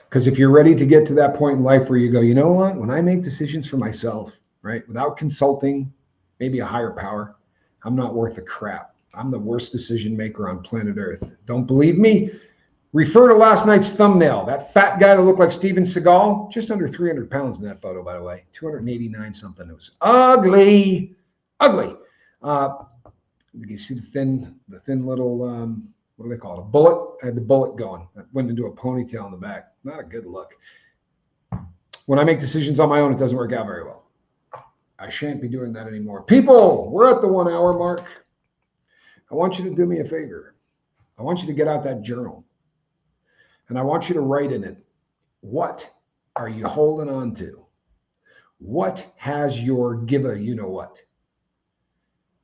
Because if you're ready to get to that point in life where you go, you know what, when I make decisions for myself, right, without consulting maybe a higher power, I'm not worth a crap. I'm the worst decision maker on planet Earth. Don't believe me? Refer to last night's thumbnail. That fat guy that looked like Steven Seagal, just under 300 pounds in that photo, by the way, 289 something. It was ugly, ugly. You see the thin little, what do they call it? A bullet. I had the bullet going. That went into a ponytail in the back. Not a good look. When I make decisions on my own, it doesn't work out very well. I shan't be doing that anymore. People, we're at the 1 hour mark. I want you to do me a favor. I want you to get out that journal. And I want you to write in it, what are you holding on to? What has your giver, you know what?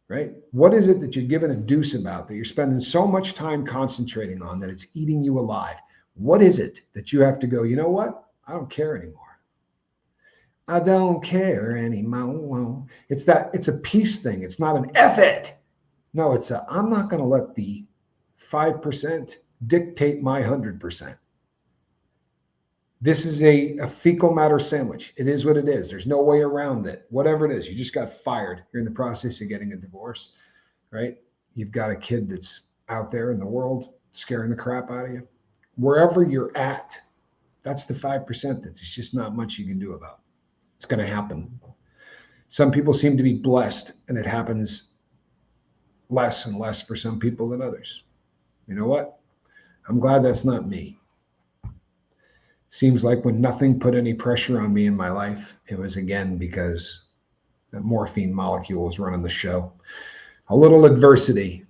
Right? What is it that you're giving a deuce about that you're spending so much time concentrating on that it's eating you alive? What is it that you have to go, you know what? I don't care anymore. I don't care anymore. It's a peace thing. It's not an F it. No, it's I'm not going to let the 5% dictate my 100%. This is a fecal matter sandwich. It is what it is. There's no way around it. Whatever it is, you just got fired. You're in the process of getting a divorce, right? You've got a kid that's out there in the world scaring the crap out of you. Wherever you're at, that's the 5% that there's just not much you can do about. It's going to happen. Some people seem to be blessed, and it happens less and less for some people than others. You know what? I'm glad that's not me. Seems like when nothing put any pressure on me in my life, it was again because that morphine molecule was running the show. A little adversity.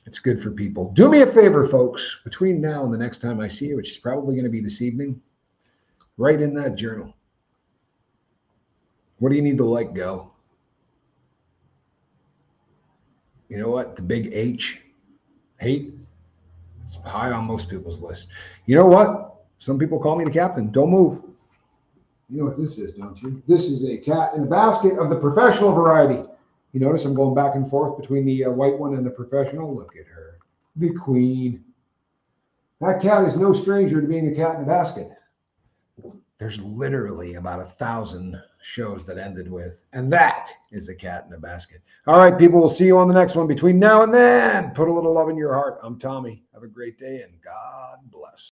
It's good for people. Do me a favor, folks. Between now and the next time I see you, which is probably going to be this evening, write in that journal. What do you need to let go? You know what? The big H, hate, it's high on most people's list. You know what? Some people call me the captain. Don't move. You know what this is, don't you? This is a cat in a basket of the professional variety. You notice I'm going back and forth between the white one and the professional. Look at her, the queen. That cat is no stranger to being a cat in a basket. There's literally about 1,000 shows that ended with, and that is a cat in a basket. All right, people, we'll see you on the next one. Between now and then, put a little love in your heart. I'm Tommy. Have a great day, and God bless.